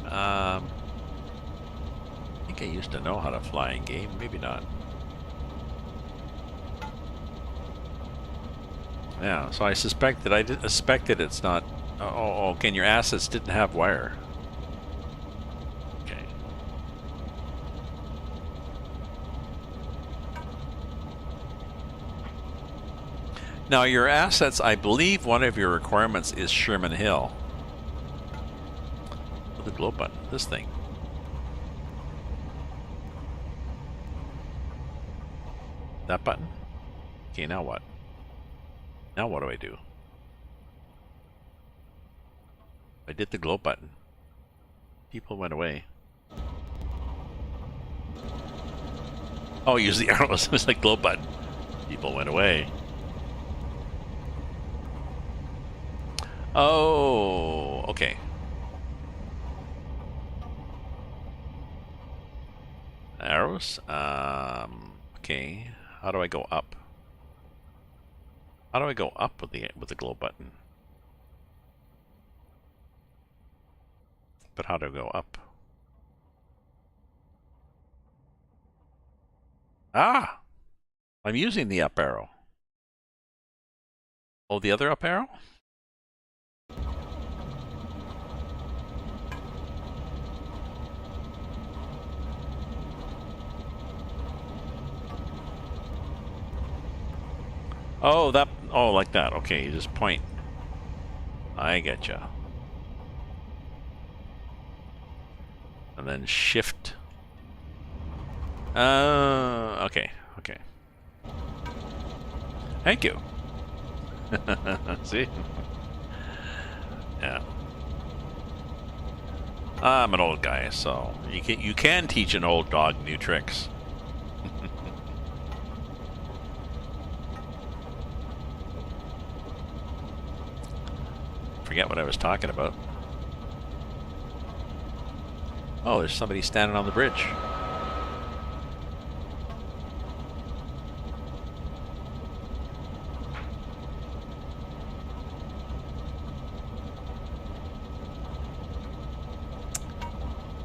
Speaker 1: think I used to know how to fly in game. Maybe not. Yeah, so I suspect that I suspected it's not. Oh, okay, and your assets didn't have wire. Okay. Now your assets, I believe one of your requirements is Sherman Hill. The glow button, this thing. That button? Okay, now what? Now what do I do? I did the glow button. People went away. Oh, use the arrows. It was like glow button. People went away. Oh, okay. Arrows? Okay. How do I go up? How do I go up with the glow button? But how do I go up? Ah! I'm using the up arrow. Oh, the other up arrow? Oh, that. Oh, like that. Okay, you just point. I getcha. And then shift. Okay, okay. Thank you. See? Yeah. I'm an old guy, so you can teach an old dog new tricks. Forget what I was talking about. Oh, there's somebody standing on the bridge.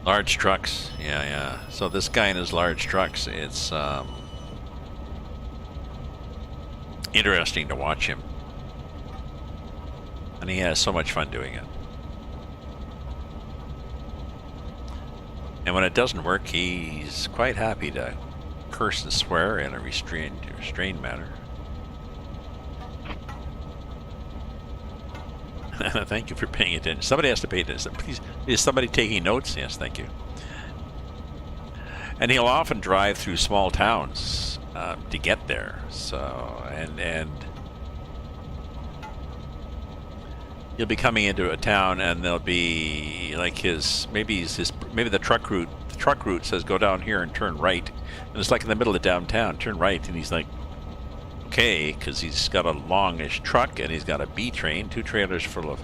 Speaker 1: Large trucks, yeah. So this guy in his large trucks, it's interesting to watch him. And he has so much fun doing it. And when it doesn't work, he's quite happy to curse and swear in a restrained manner. Thank you for paying attention. Somebody has to pay attention. Please, is somebody taking notes? Yes, thank you. And he'll often drive through small towns to get there. So, and you'll be coming into a town, and there'll be like maybe the truck route. The truck route says go down here and turn right, and it's like in the middle of downtown. Turn right, and he's like, okay, because he's got a longish truck and he's got a B train, 2 trailers full of,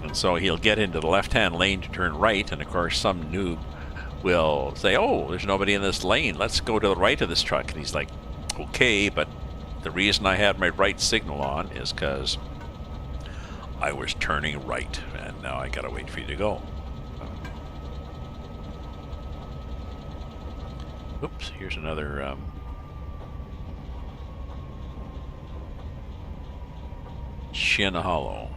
Speaker 1: and so he'll get into the left-hand lane to turn right, and of course some noob will say, oh, there's nobody in this lane, let's go to the right of this truck. And he's like, okay, but the reason I had my right signal on is because I was turning right, and now I gotta wait for you to go. Oops, here's another Shin Hollow.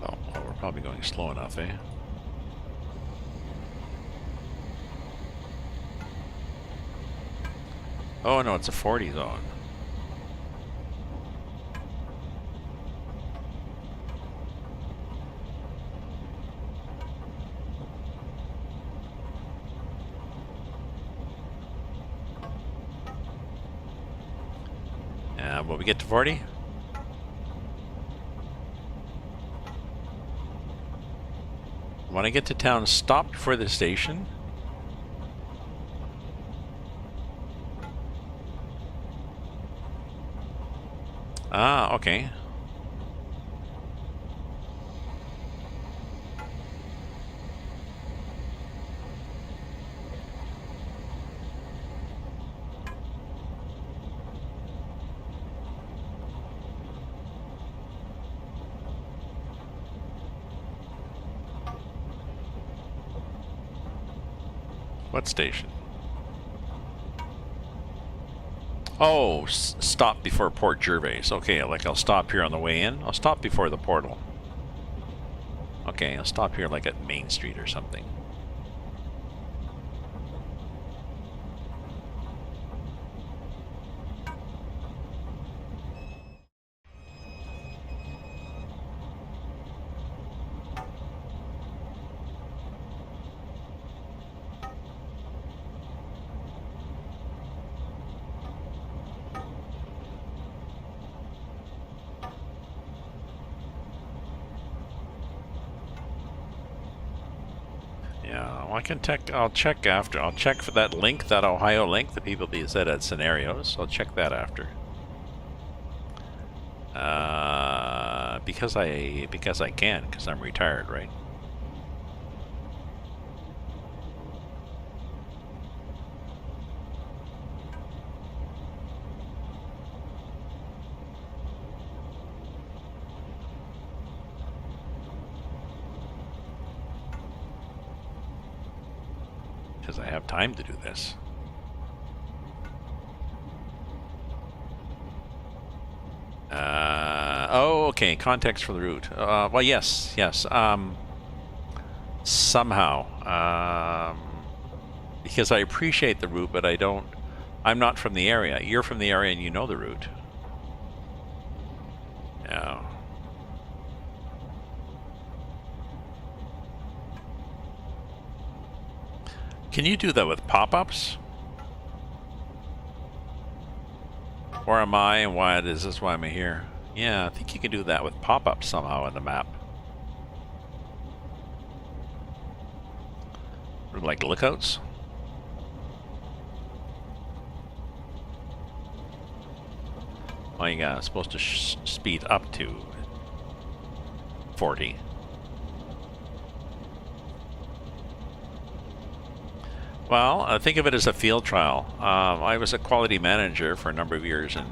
Speaker 1: Oh, well, we're probably going slow enough, eh? Oh no, it's a 40 zone. Will we get to 40? When I get to town, stop before the station. Ah, okay. What station? Oh, stop before Port Gervais. Okay, like I'll stop here on the way in. I'll stop before the portal. Okay, I'll stop here like at Main Street or something. Yeah, well, I can check. I'll check after. I'll check for that link, that Ohio link that people said at scenarios. I'll check that after. Because I can, because I'm retired, right? Because I have time to do this. Oh, okay. Context for the route. Well, yes. Somehow. Because I appreciate the route, but I'm not from the area. You're from the area and you know the route. Yeah. Can you do that with pop-ups? Where am I and why is this why I'm here? Yeah, I think you can do that with pop-ups somehow in the map. Or like lookouts. Well, you're supposed to speed up to 40. Well, think of it as a field trial. I was a quality manager for a number of years in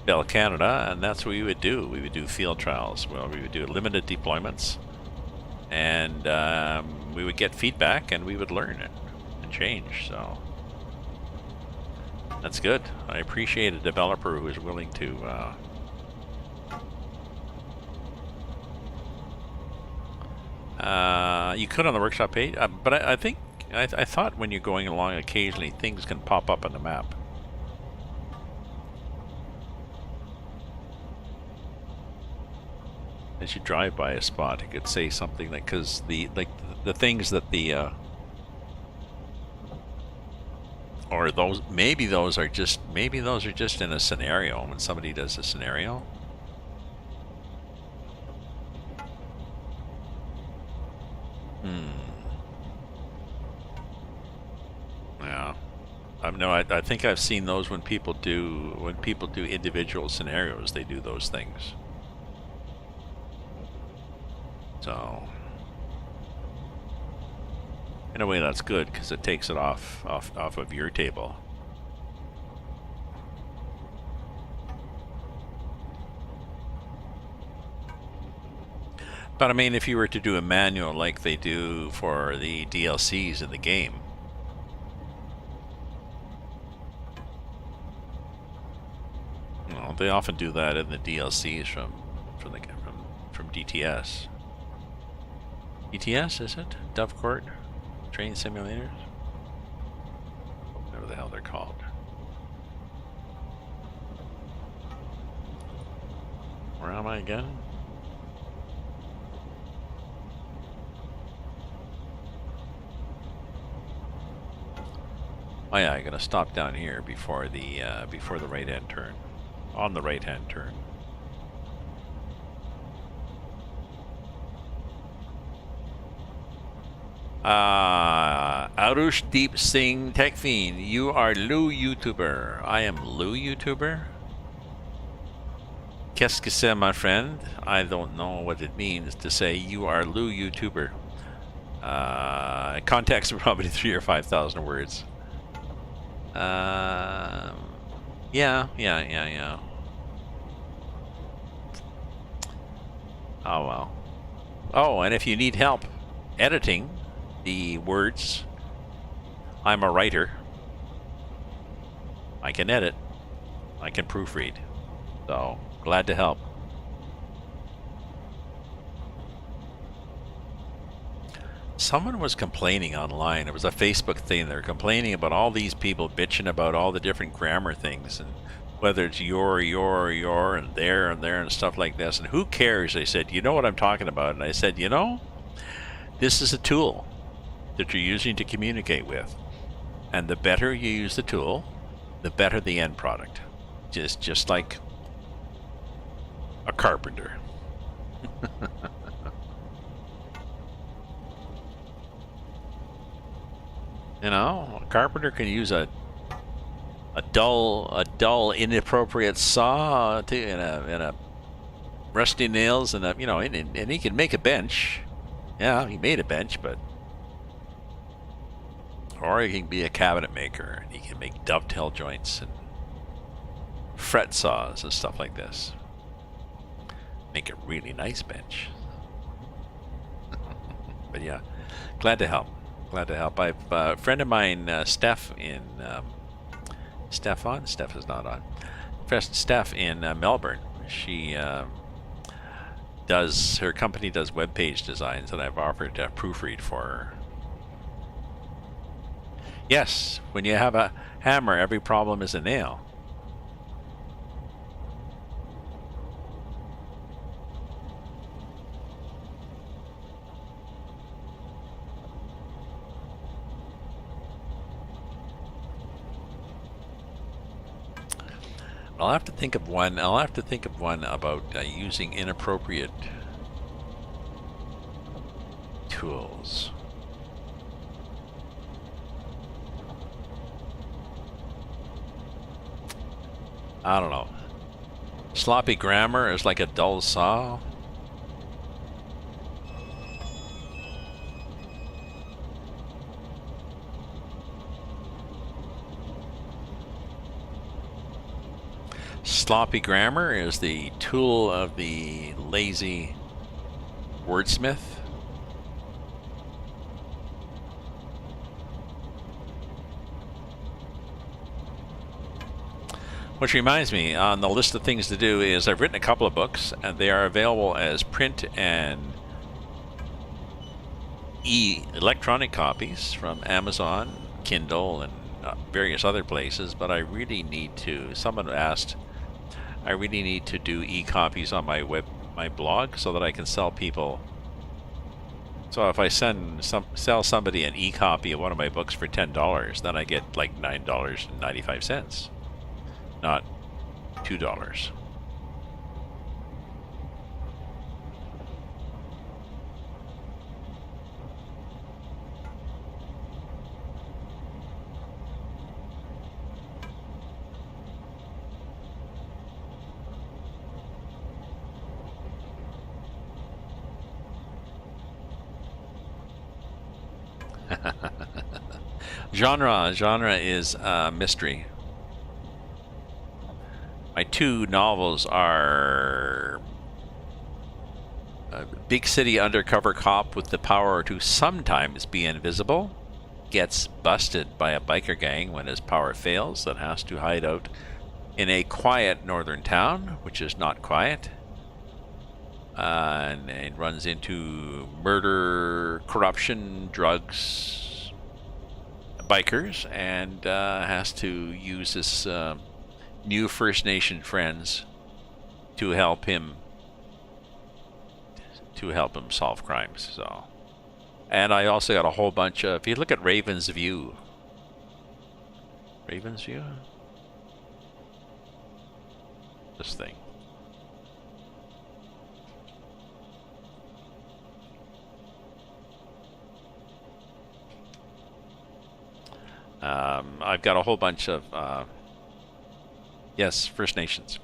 Speaker 1: Bell Canada, and that's what we would do. We would do field trials. Well, we would do limited deployments, and we would get feedback, and we would learn it and change. So that's good. I appreciate a developer who is willing to you could on the workshop page, but I think I thought when you're going along occasionally things can pop up on the map. As you drive by a spot, it could say something like, because the things that the or those maybe those are just in a scenario when somebody does a scenario. Yeah. No, I think I've seen those when people do individual scenarios. They do those things. So in a way, that's good because it takes it off of your table. But I mean, if you were to do a manual like they do for the DLCs in the game, well, they often do that in the DLCs from DTS. DTS, is it? Dovecourt Train Simulators? Whatever the hell they're called. Where am I again? Oh yeah, I gotta stop down here before the right-hand turn. On the right-hand turn. Arush Deep Singh Techfiend, you are Lou YouTuber. I am Lou YouTuber. Qu'est-ce que c'est, my friend? I don't know what it means to say you are Lou YouTuber. Context of probably 3,000 or 5,000 words. Yeah. Oh well. Oh, and if you need help editing the words I'm a writer. I can edit. I can proofread. So, glad to help. Someone was complaining online. It was a Facebook thing. They were complaining about all these people bitching about all the different grammar things and whether it's your, and there, and stuff like this. And who cares? They said, you know what I'm talking about? And I said, you know, this is a tool that you're using to communicate with. And the better you use the tool, the better the end product. Just like a carpenter. You know, a carpenter can use a dull, inappropriate saw and a rusty nails and and he can make a bench. Yeah, he made a bench, but or he can be a cabinet maker and he can make dovetail joints and fret saws and stuff like this. Make a really nice bench. But yeah, glad to help. Glad to help. I've a friend of mine, Steph in Steph on? Steph is not on. Steph in Melbourne. She her company does web page designs, and I've offered to proofread for her. Yes, when you have a hammer, every problem is a nail. I'll have to think of one. I'll have to think of one about using inappropriate tools. I don't know. Sloppy grammar is like a dull saw. Sloppy grammar is the tool of the lazy wordsmith. Which reminds me, on the list of things to do is I've written a couple of books, and they are available as print and electronic copies from Amazon, Kindle, and various other places. But I really need to, someone asked, I really need to do e-copies on my blog so that I can sell people. So if I sell somebody an e-copy of one of my books for $10, then I get like $9.95, not $2. Genre is mystery. My two novels are a big city undercover cop with the power to sometimes be invisible gets busted by a biker gang when his power fails and has to hide out in a quiet northern town, which is not quiet. And it runs into murder, corruption, drugs, bikers, and has to use his new First Nation friends to help him solve crimes. So, and I also got a whole bunch of. If you look at Raven's View, this thing. I've got a whole bunch of yes, First Nations.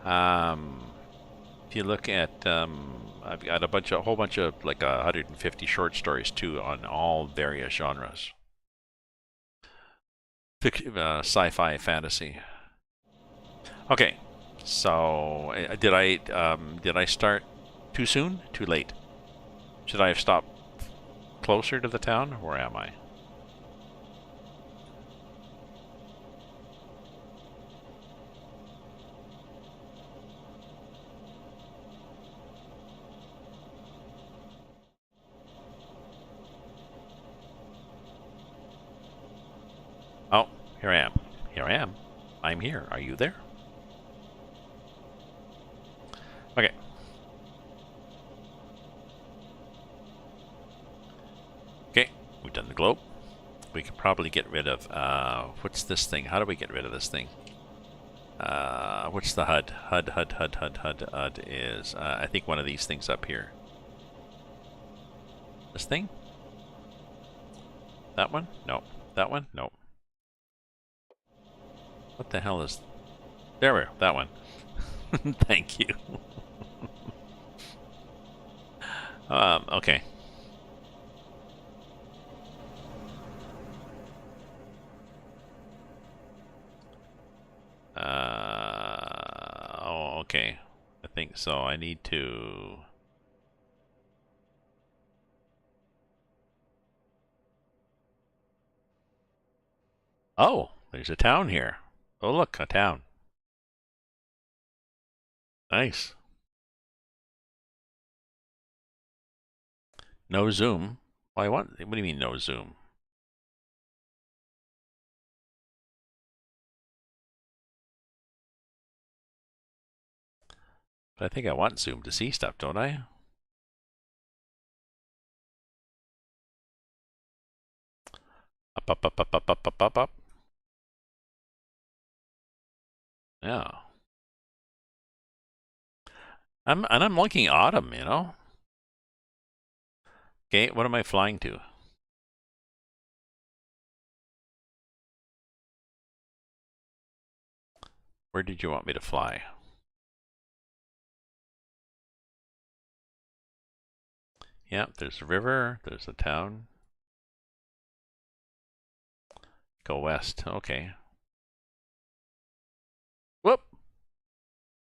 Speaker 1: If you look at, I've got a whole bunch of like 150 short stories too on all various genres, sci-fi, fantasy. Okay, so did I start too soon? Too late? Should I have stopped closer to the town? Where am I? Here I am. Here I am. I'm here. Are you there? Okay. Okay, we've done the globe. We could probably get rid of, what's this thing? How do we get rid of this thing? What's the HUD? HUD is, I think one of these things up here. This thing? That one? No. That one? No. What the hell is... There we go. That one. Thank you. Okay. Oh, okay. I think so. I need to... Oh, there's a town here. Oh, look, a town. Nice. No zoom. Well, I want... What do you mean, no zoom? But I think I want zoom to see stuff, don't I? Up. Yeah. I'm looking autumn, you know? Okay, what am I flying to? Where did you want me to fly? Yeah, there's a river, there's a town. Go west, okay. Whoop!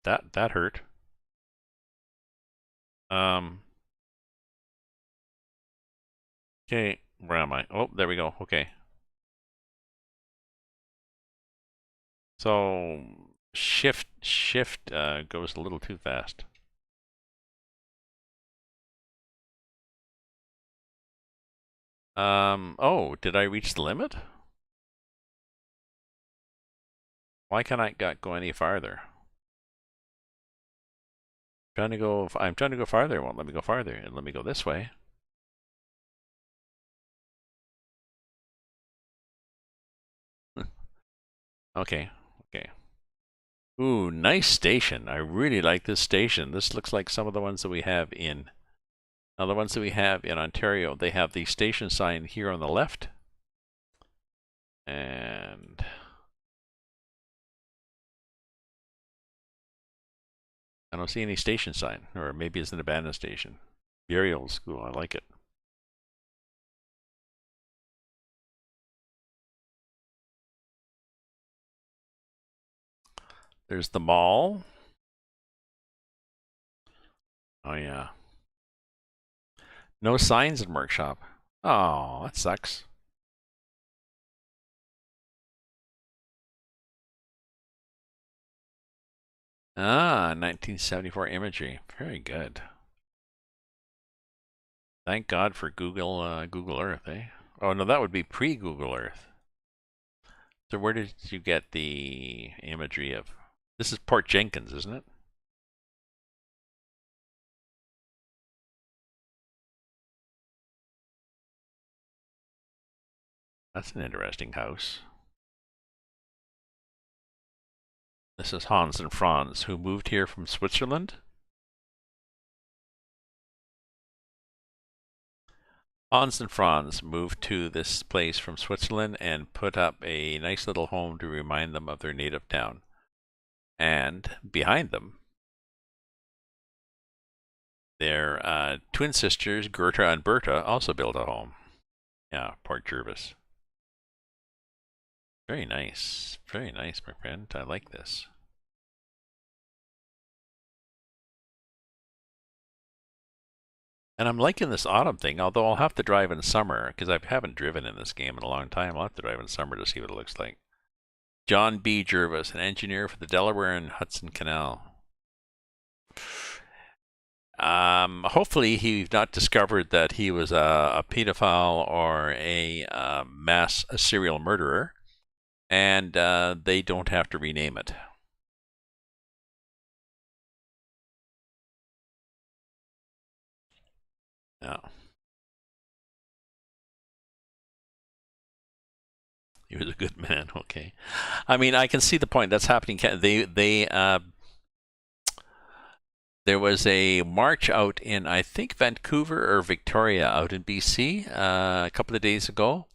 Speaker 1: That hurt. Okay, where am I? Oh, there we go, okay. So, shift goes a little too fast. Oh, did I reach the limit? Why can't I go any farther? I'm trying to go farther. It won't let me go farther. And let me go this way. Okay. Ooh, nice station. I really like this station. This looks like some of the ones that we have in... Now, the ones that we have in Ontario, they have the station sign here on the left. And... I don't see any station sign. Or maybe it's an abandoned station. Very old school. I like it. There's the mall. Oh, yeah. No signs in workshop. Oh, that sucks. Ah, 1974 imagery. Very good. Thank God for Google Earth, eh? Oh, no, that would be pre-Google Earth. So where did you get the imagery of... This is Port Jenkins, isn't it? That's an interesting house. This is Hans and Franz, who moved here from Switzerland. Hans and Franz moved to this place from Switzerland and put up a nice little home to remind them of their native town. And behind them, their twin sisters, Gerta and Berta, also built a home. Yeah, Port Jervis. Very nice, my friend. I like this. And I'm liking this autumn thing, although I'll have to drive in summer, because I haven't driven in this game in a long time. I'll have to drive in summer to see what it looks like. John B. Jervis, an engineer for the Delaware and Hudson Canal. Hopefully he's not discovered that he was a pedophile or a serial murderer. and they don't have to rename it. No. He was a good man. Okay. I mean, I can see the point. That's happening. There was a march out in, I think, Vancouver or Victoria out in BC a couple of days ago.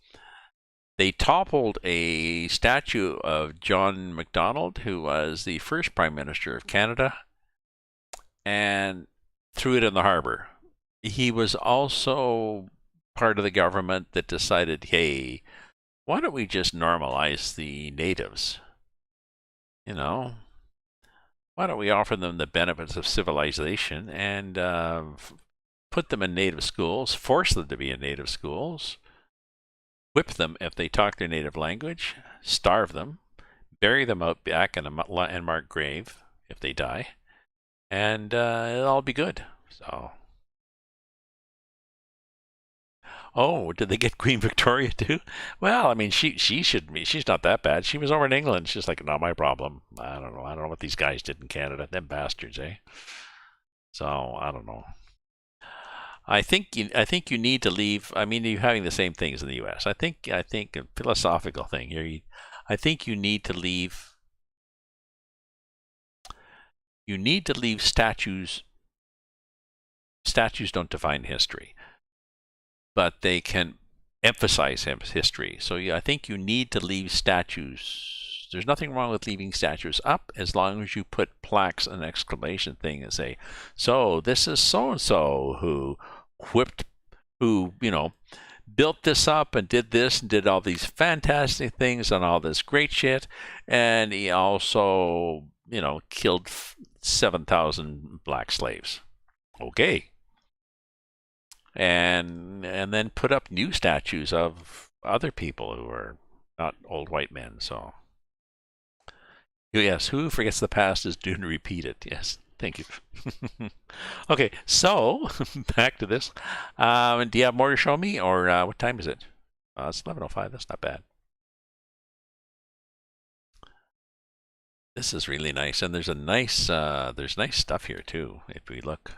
Speaker 1: They toppled a statue of John Macdonald, who was the first Prime Minister of Canada, and threw it in the harbor. He was also part of the government that decided, hey, why don't we just normalize the natives? You know, why don't we offer them the benefits of civilization and put them in native schools, force them to be in native schools, whip them if they talk their native language, starve them, bury them out back in a unmarked grave if they die, and it'll all be good. So, oh, did they get Queen Victoria too? Well, I mean, she should be. She's not that bad. She was over in England. She's like, not my problem. I don't know. I don't know what these guys did in Canada. Them bastards, eh? So I don't know. I think you need to leave. I mean, you're having the same things in the U.S. I think a philosophical thing here. I think you need to leave. You need to leave statues. Statues don't define history, but they can emphasize history. So I think you need to leave statues. There's nothing wrong with leaving statues up as long as you put plaques and exclamation thing and say, so this is so-and-so who built this up and did this and did all these fantastic things and all this great shit. And he also, killed 7,000 black slaves. Okay. And then put up new statues of other people who are not old white men. So, yes, who forgets the past is doomed to repeat it. Yes, thank you. Okay, so back to this. Do you have more to show me, or what time is it? It's 11:05. That's not bad. This is really nice, and there's nice stuff here too. If we look.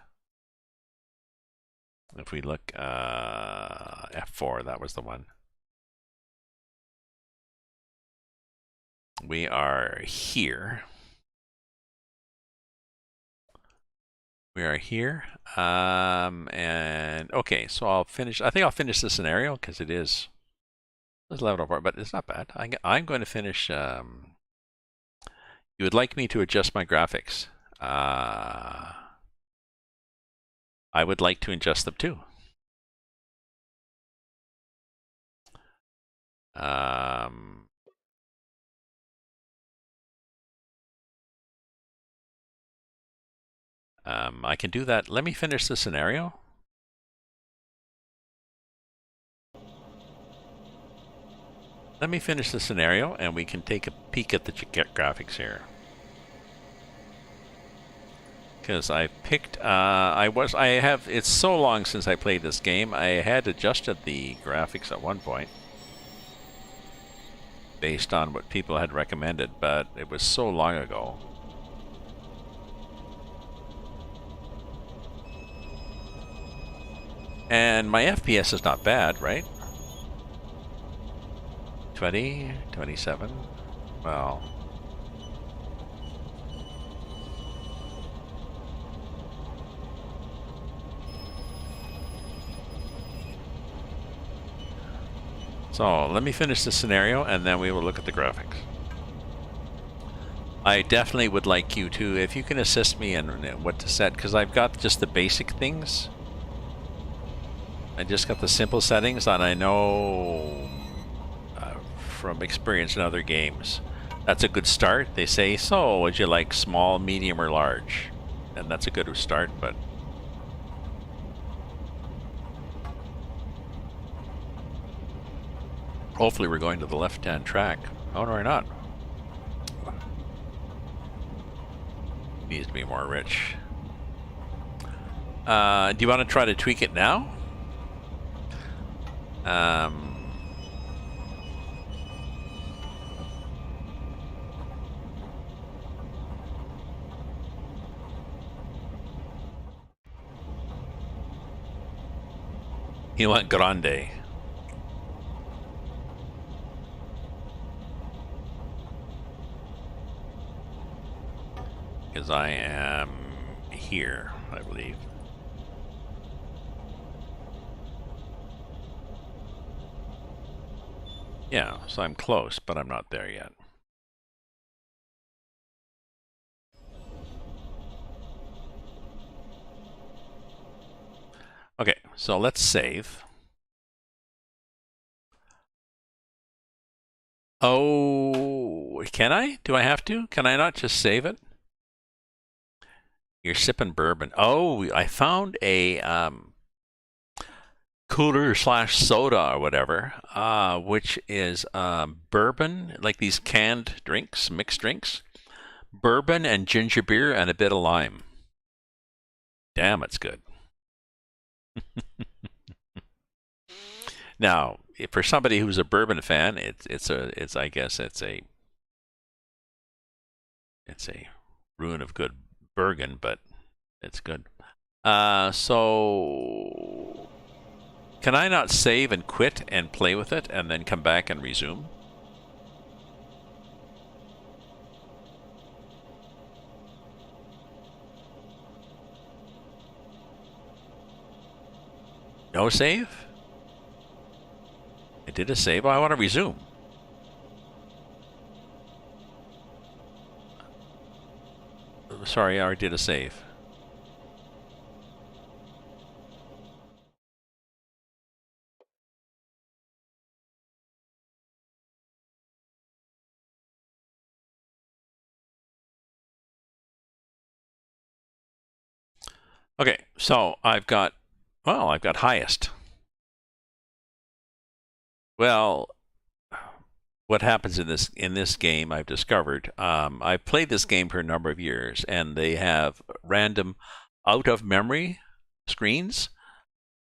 Speaker 1: F4, that was the one. We are here. And okay, so I'll finish. I think I'll finish the scenario because it's 11:04, but it's not bad. I'm going to finish. You would like me to adjust my graphics. I would like to adjust them too. I can do that. Let me finish the scenario. Let me finish the scenario and we can take a peek at the graphics here. Because I picked, it's so long since I played this game, I had adjusted the graphics at one point based on what people had recommended, but it was so long ago. And my FPS is not bad, right? 20, 27, well... So let me finish the scenario and then we will look at the graphics. I definitely would like you to, if you can assist me in what to set, because I've got just the basic things. I just got the simple settings, and I know from experience in other games, that's a good start. They say, so would you like small, medium, or large? And that's a good start, but... Hopefully we're going to the left-hand track. Oh, no, we're not. Needs to be more rich. Do you want to try to tweak it now? You want grande. Because I am here, I believe. Yeah, so I'm close, but I'm not there yet. Okay, so let's save. Oh, can I? Do I have to? Can I not just save it? You're sipping bourbon. Oh, I found a cooler slash soda or whatever, which is bourbon, like these canned drinks, mixed drinks, bourbon and ginger beer and a bit of lime. Damn, it's good. Now, for somebody who's a bourbon fan, it's I guess it's a ruin of good Bergen, but it's good. So can I not save and quit and play with it and then come back and resume? No save? I did a save. Oh, I want to resume. Sorry, I already did a save. Okay, so I've got highest. Well, what happens in this game, I've discovered, I've played this game for a number of years, and they have random out of memory screens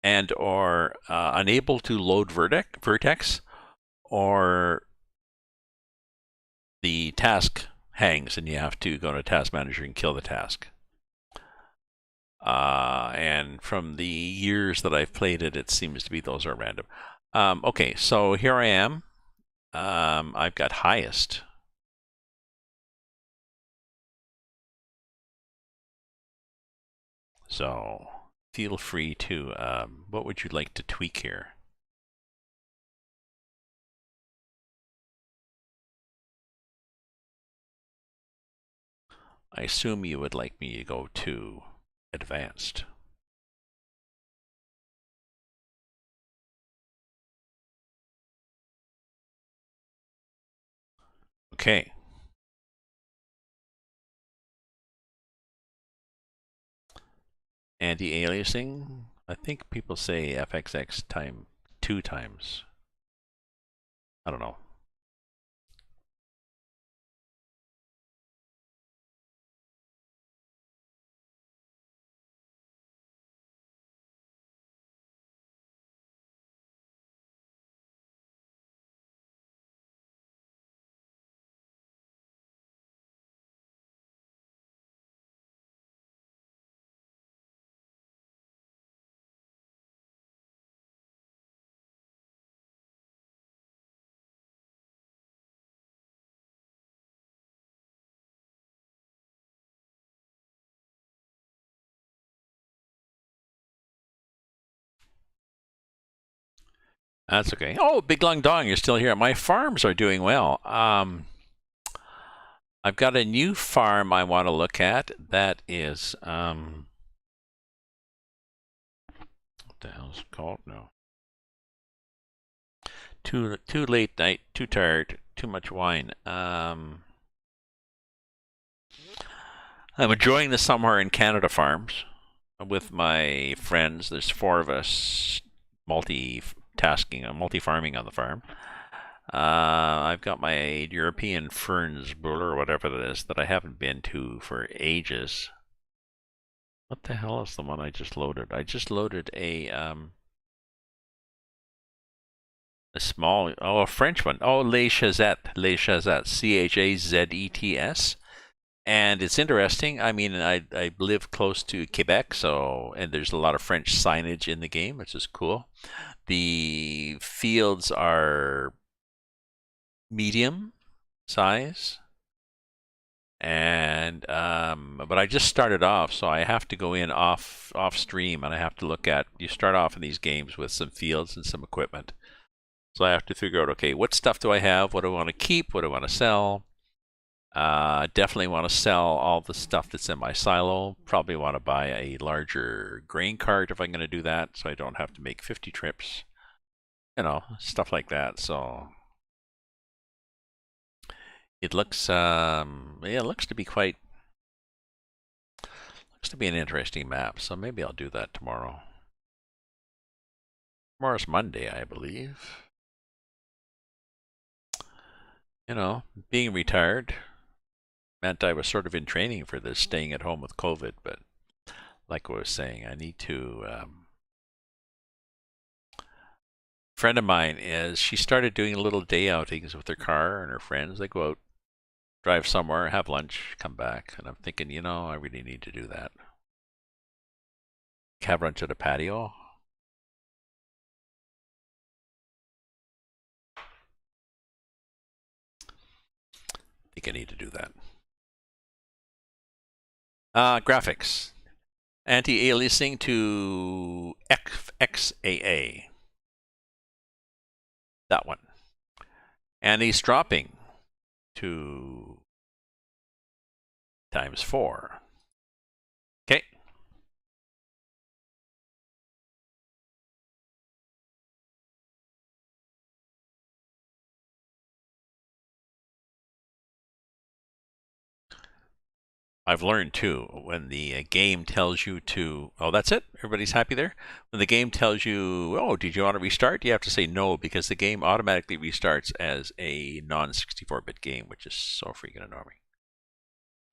Speaker 1: and are unable to load vertex, or the task hangs and you have to go to task manager and kill the task. And from the years that I've played it, it seems to be those are random. Okay, so here I am. I've got highest. So feel free to, what would you like to tweak here? I assume you would like me to go to advanced. Okay. Anti-aliasing. I think people say FXX time 2 times. I don't know. That's okay. Oh, Big Lung Dong, you're still here. My farms are doing well. I've got a new farm I want to look at. That is, what the hell's it called? No. Too late night, too tired, too much wine. I'm enjoying the summer in Canada farms with my friends. There's 4 of us multi-tasking, multi-farming on the farm. I've got my European ferns brewer or whatever that is that I haven't been to for ages. What the hell is the one I just loaded? I just loaded a small, a French one. Oh, Les Chazettes, Chazets, Chazets. And it's interesting. I mean, I live close to Quebec, so and there's a lot of French signage in the game, which is cool. The fields are medium size, and but I just started off, so I have to go in off stream, and I have to look at. You start off in these games with some fields and some equipment, so I have to figure out, okay, what stuff do I have? What do I want to keep? What do I want to sell? Definitely want to sell all the stuff that's in my silo. Probably want to buy a larger grain cart if I'm going to do that, so I don't have to make 50 trips. You know, stuff like that. So it looks, yeah, it looks to be an interesting map. So maybe I'll do that tomorrow. Tomorrow's Monday, I believe. You know, being retired meant I was sort of in training for this, staying at home with COVID. But like I was saying, I need to. Friend of mine she started doing little day outings with her car and her friends. They go out, drive somewhere, have lunch, come back. And I'm thinking, you know, I really need to do that. Have lunch at a patio. I think I need to do that. Graphics. Anti-Aliasing to XAA. That one. And he's dropping to ×4. Okay. I've learned too, when the game tells you to, oh, that's it? Everybody's happy there? When the game tells you, oh, did you want to restart? You have to say no, because the game automatically restarts as a non-64-bit game, which is so freaking annoying.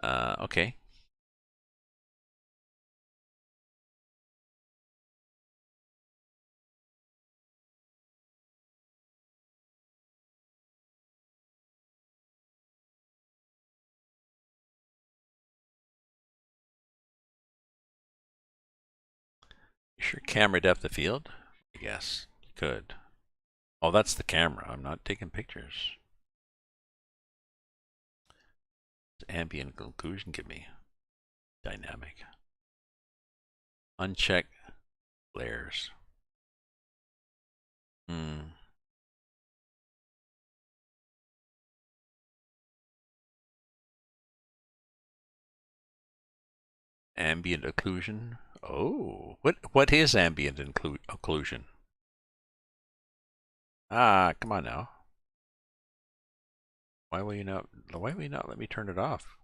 Speaker 1: Okay. You sure camera depth of field? Yes, you could. Oh, that's the camera. I'm not taking pictures. Ambient occlusion give me dynamic. Uncheck layers. Ambient occlusion. Oh, what is ambient occlusion? Ah, come on now. Why will you not? Why will you not let me turn it off?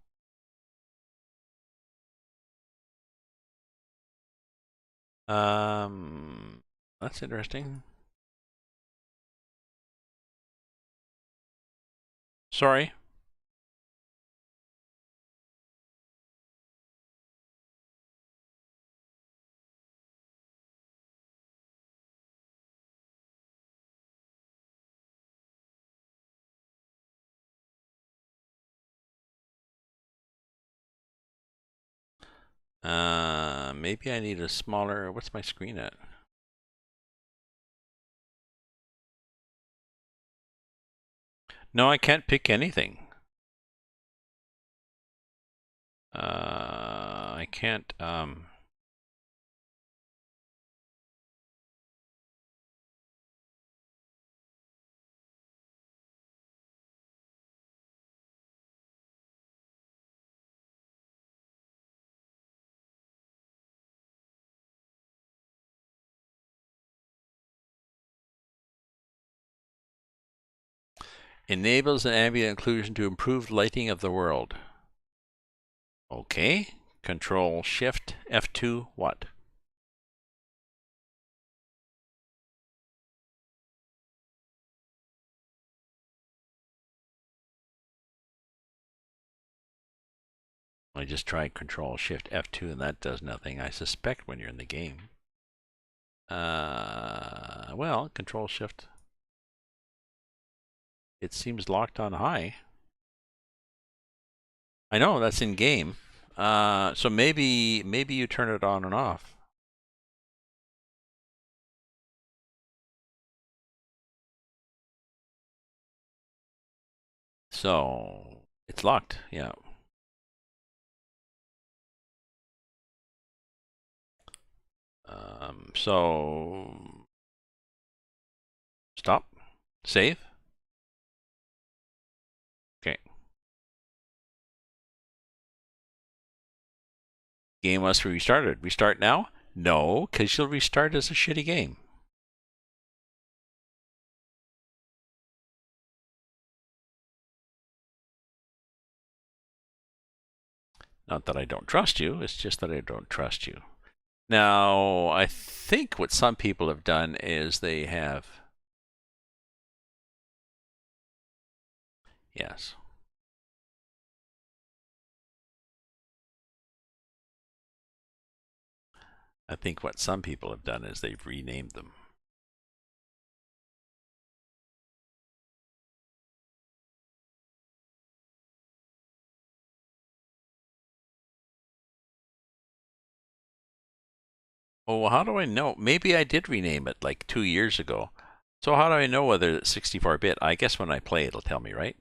Speaker 1: That's interesting. Sorry. Maybe I need a smaller. What's my screen at? No, I can't pick anything. I can't. Enables an ambient occlusion to improve lighting of the world. Okay. Control Shift F2. What? I just tried Control Shift F2 and that does nothing. I suspect when you're in the game. Well, Control Shift. It seems locked on high. I know that's in game. So maybe you turn it on and off. So it's locked. Yeah. So stop. Save. Okay. Game must be restarted. Restart now? No, because she'll restart as a shitty game. Not that I don't trust you, it's just that I don't trust you. Now, I think what some people have done is they have. Yes. I think what some people have done is they've renamed them. Oh, well, how do I know? Maybe I did rename it like 2 years ago. So how do I know whether it's 64-bit? I guess when I play, it'll tell me, right?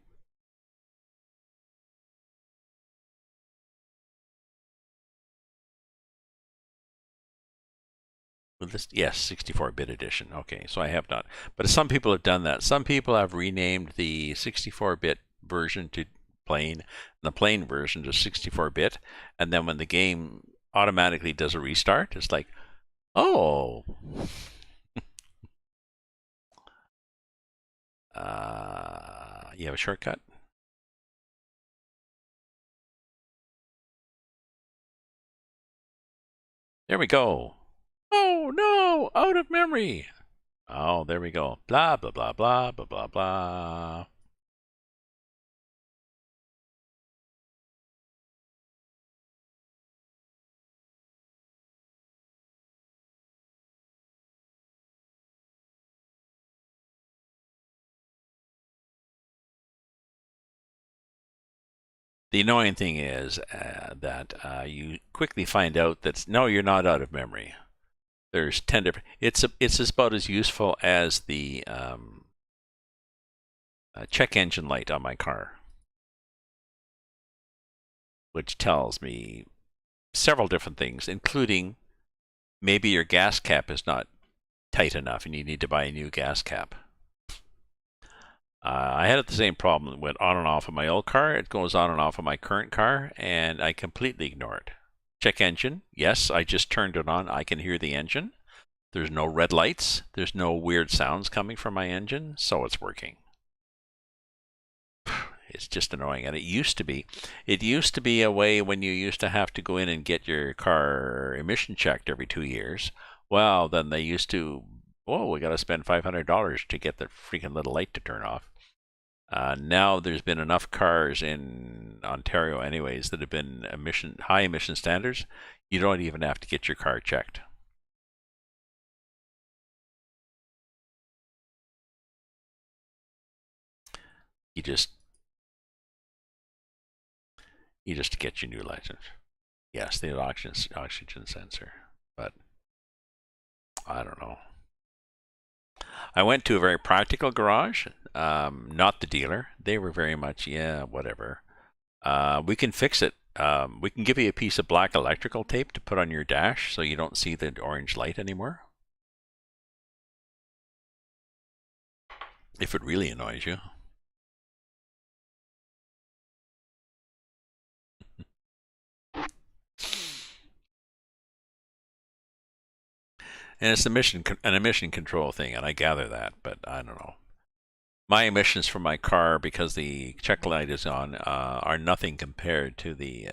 Speaker 1: Well, this, yes, 64-bit edition. Okay, so I have not. But some people have done that. Some people have renamed the 64-bit version to plain, and the plain version to 64-bit, and then when the game automatically does a restart, it's like, oh. You have a shortcut? There we go. Oh no, out of memory. Oh, there we go. Blah, blah, blah, blah, blah, blah, blah. The annoying thing is that you quickly find out that no, you're not out of memory. There's 10 different. It's about as useful as the check engine light on my car, which tells me several different things, including maybe your gas cap is not tight enough and you need to buy a new gas cap. I had the same problem. It went on and off of my old car. It goes on and off of my current car, and I completely ignore it. Check engine. Yes, I just turned it on. I can hear the engine. There's no red lights. There's no weird sounds coming from my engine, so it's working. It's just annoying. And it used to be. It used to be a way when you used to have to go in and get your car emission checked every 2 years. Well, then they used to, oh, we got to spend $500 to get the freaking little light to turn off. Now there's been enough cars in Ontario anyways that have been high emission standards. You don't even have to get your car checked. You just get your new license. Yes, the oxygen sensor, but I don't know. I went to a very practical garage, not the dealer. They were very much, yeah, whatever. We can fix it. We can give you a piece of black electrical tape to put on your dash so you don't see the orange light anymore. If it really annoys you. And it's an emission control thing, and I gather that, but I don't know. My emissions from my car, because the check light is on, are nothing compared to the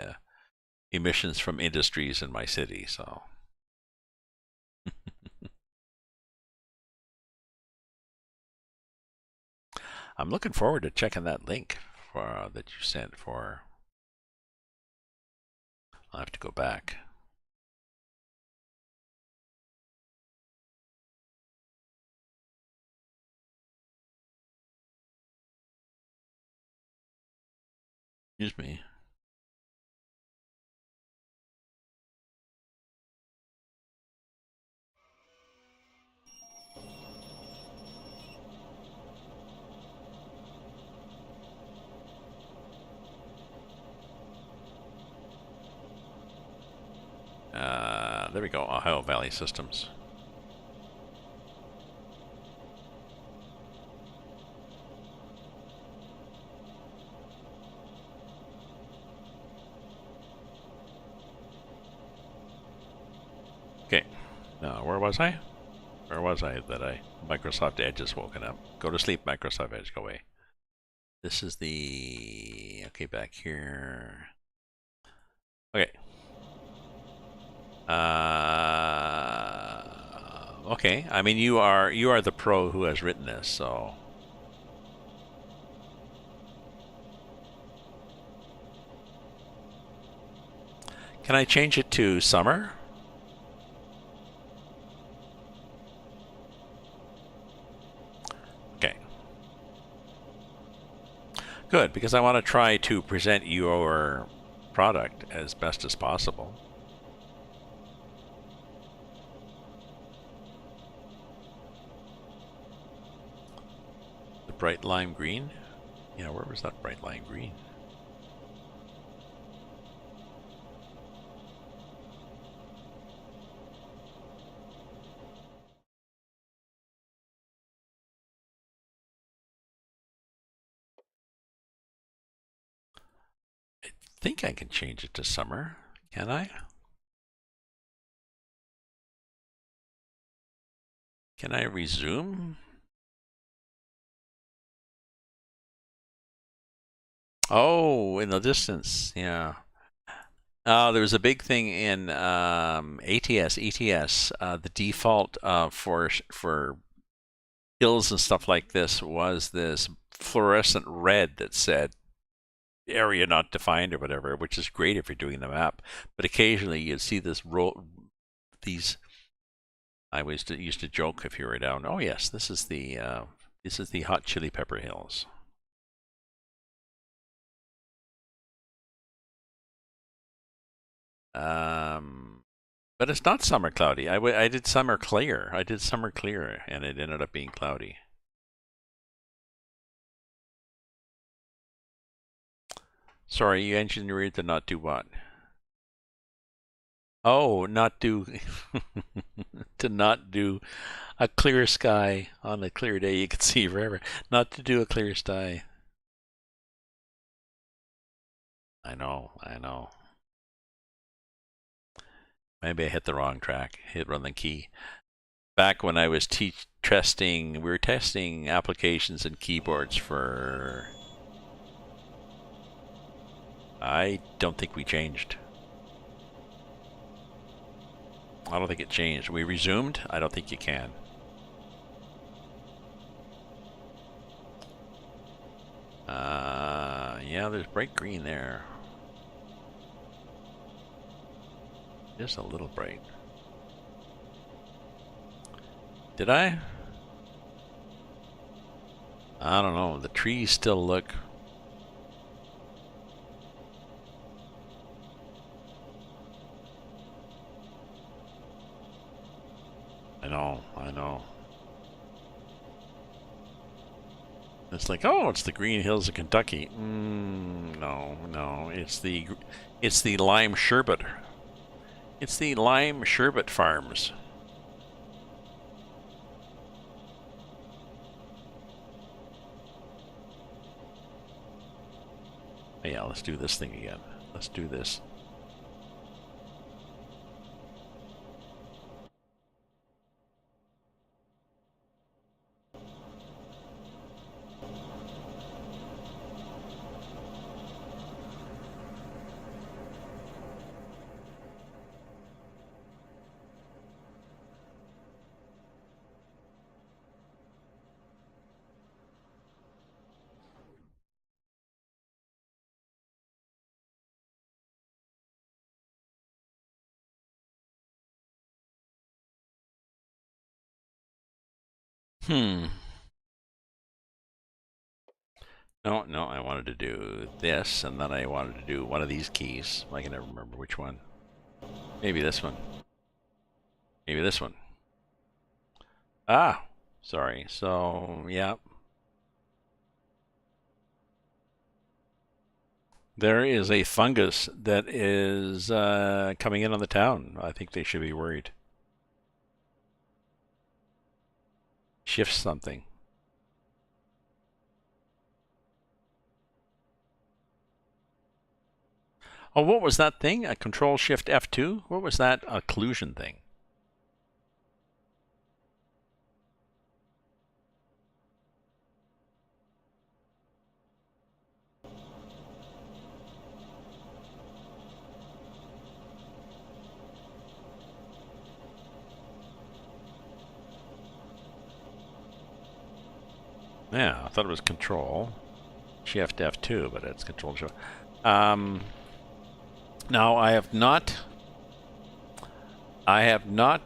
Speaker 1: emissions from industries in my city. So I'm looking forward to checking that link that you sent for. I'll have to go back. Excuse me. there we go. Ohio Valley Systems. Okay. Now, where was I? Where was I that Microsoft Edge has woken up? Go to sleep, Microsoft Edge. Go away. This is the... Okay, back here. Okay. Okay. I mean, you are the pro who has written this, so... Can I change it to summer? Okay. Good, because I want to try to present your product as best as possible. The bright lime green? Yeah, where was that bright lime green? I think I can change it to summer. Can I? Can I resume? Oh, in the distance, yeah. There was a big thing in ETS. The default for hills and stuff like this was this fluorescent red that said area not defined or whatever, which is great if you're doing the map. But occasionally you'd see these. I used to joke if you were down. Oh yes, this is the hot chili pepper hills. But it's not summer cloudy. I did summer clear. I did summer clear, and it ended up being cloudy. Sorry, you engineered to not do what? Oh, not do to not do a clear sky on a clear day you can see forever. Not to do a clear sky. I know. Maybe I hit the wrong track. Hit run the key. Back when I was testing, we were testing applications and keyboards for... I don't think we changed. I don't think it changed. We resumed? I don't think you can. Yeah, there's bright green there. Just a little bright. Did I? I don't know. The trees still look... I know. It's like, oh, it's the green hills of Kentucky. No, it's the lime sherbet. It's the lime sherbet farms. Yeah, let's do this thing again. Let's do this. No, I wanted to do this, and then I wanted to do one of these keys. I can never remember which one. Maybe this one. Maybe this one. Ah, sorry. So, yeah. There is a fungus that is coming in on the town. I think they should be worried. Shift something. Oh, what was that thing? A Control Shift F2? What was that occlusion thing? Yeah, I thought it was Control Shift F2, but it's Control Shift. Now I have not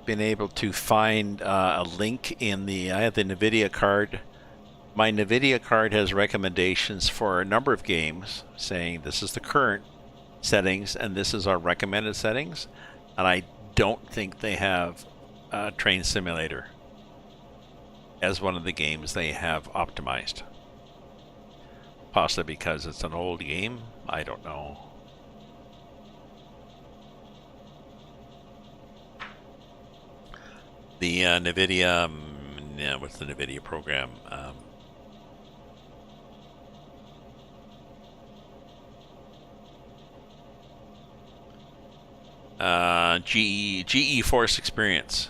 Speaker 1: been able to find a link in the. I have the NVIDIA card. My NVIDIA card has recommendations for a number of games, saying this is the current settings and this is our recommended settings, and I don't think they have Train Simulator as one of the games they have optimized. Possibly because it's an old game. I don't know. The NVIDIA, what's the NVIDIA program? GeForce Experience.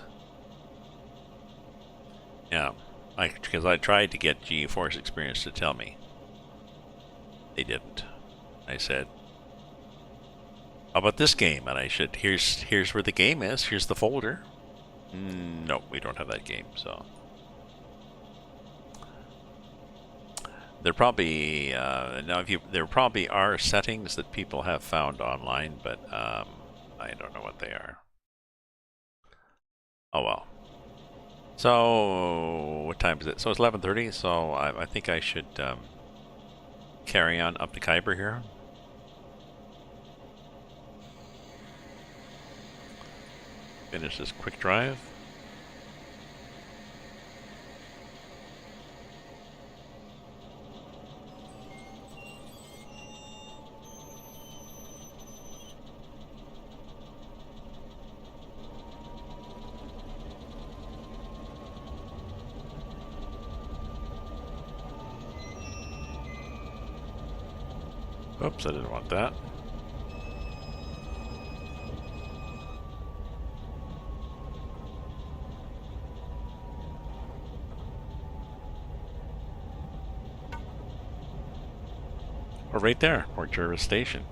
Speaker 1: Yeah, because I tried to get GeForce Experience to tell me. They didn't. I said, how about this game? And I said, here's where the game is. Here's the folder. No, we don't have that game, so. There probably, there probably are settings that people have found online, but I don't know what they are. Oh well. So, what time is it? So it's 11:30, so I think I should carry on up to Kyber here. Finish this quick drive. Oops, I didn't want that. Or right there, Port Jervis Station.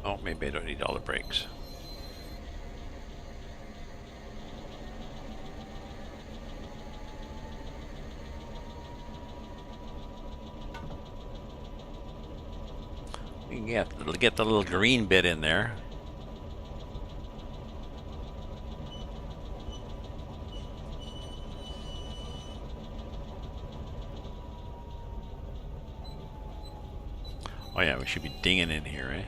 Speaker 1: Oh, maybe I don't need all the brakes. You can get the little green bit in there. Oh yeah, we should be dinging in here, eh?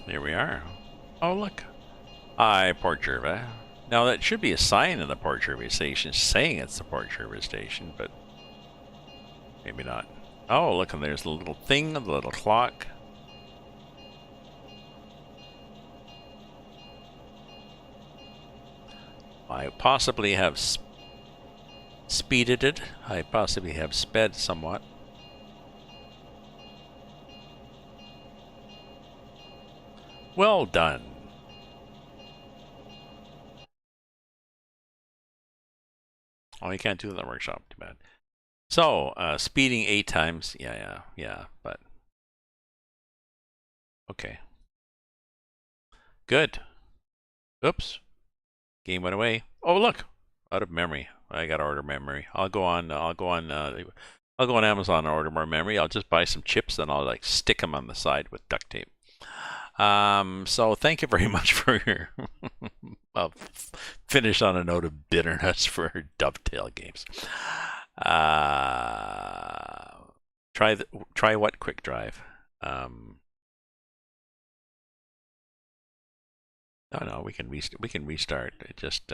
Speaker 1: There we are. Oh look. Hi, Port Jervis. Now that should be a sign in the Port Jervis station saying it's the Port Jervis station, but maybe not. Oh, look, and there's the little thing, the little clock. I possibly have speeded it. I possibly have sped somewhat. Well done. Oh, you can't do that in the workshop. Too bad. So, speeding 8 times. Yeah, but. Okay. Good. Oops. Game went away. Oh, look. Out of memory. I got to order memory. I'll go on Amazon and order more memory. I'll just buy some chips and I'll like stick them on the side with duct tape. So thank you very much for your finish on a note of bitterness for Dovetail games. Try try what quick drive? No, we can restart. It just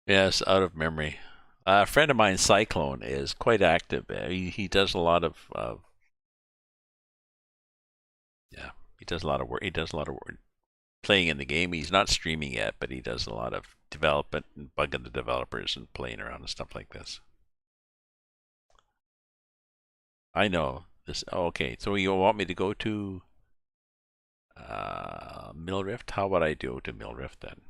Speaker 1: yes, out of memory. A friend of mine, Cyclone, is quite active. He does a lot of yeah. He does a lot of work. He does a lot of work playing in the game. He's not streaming yet, but he does a lot of development and bugging the developers and playing around and stuff like this. I know this. Oh, okay, so you want me to go to Mill Rift? How would I go to Mill Rift then?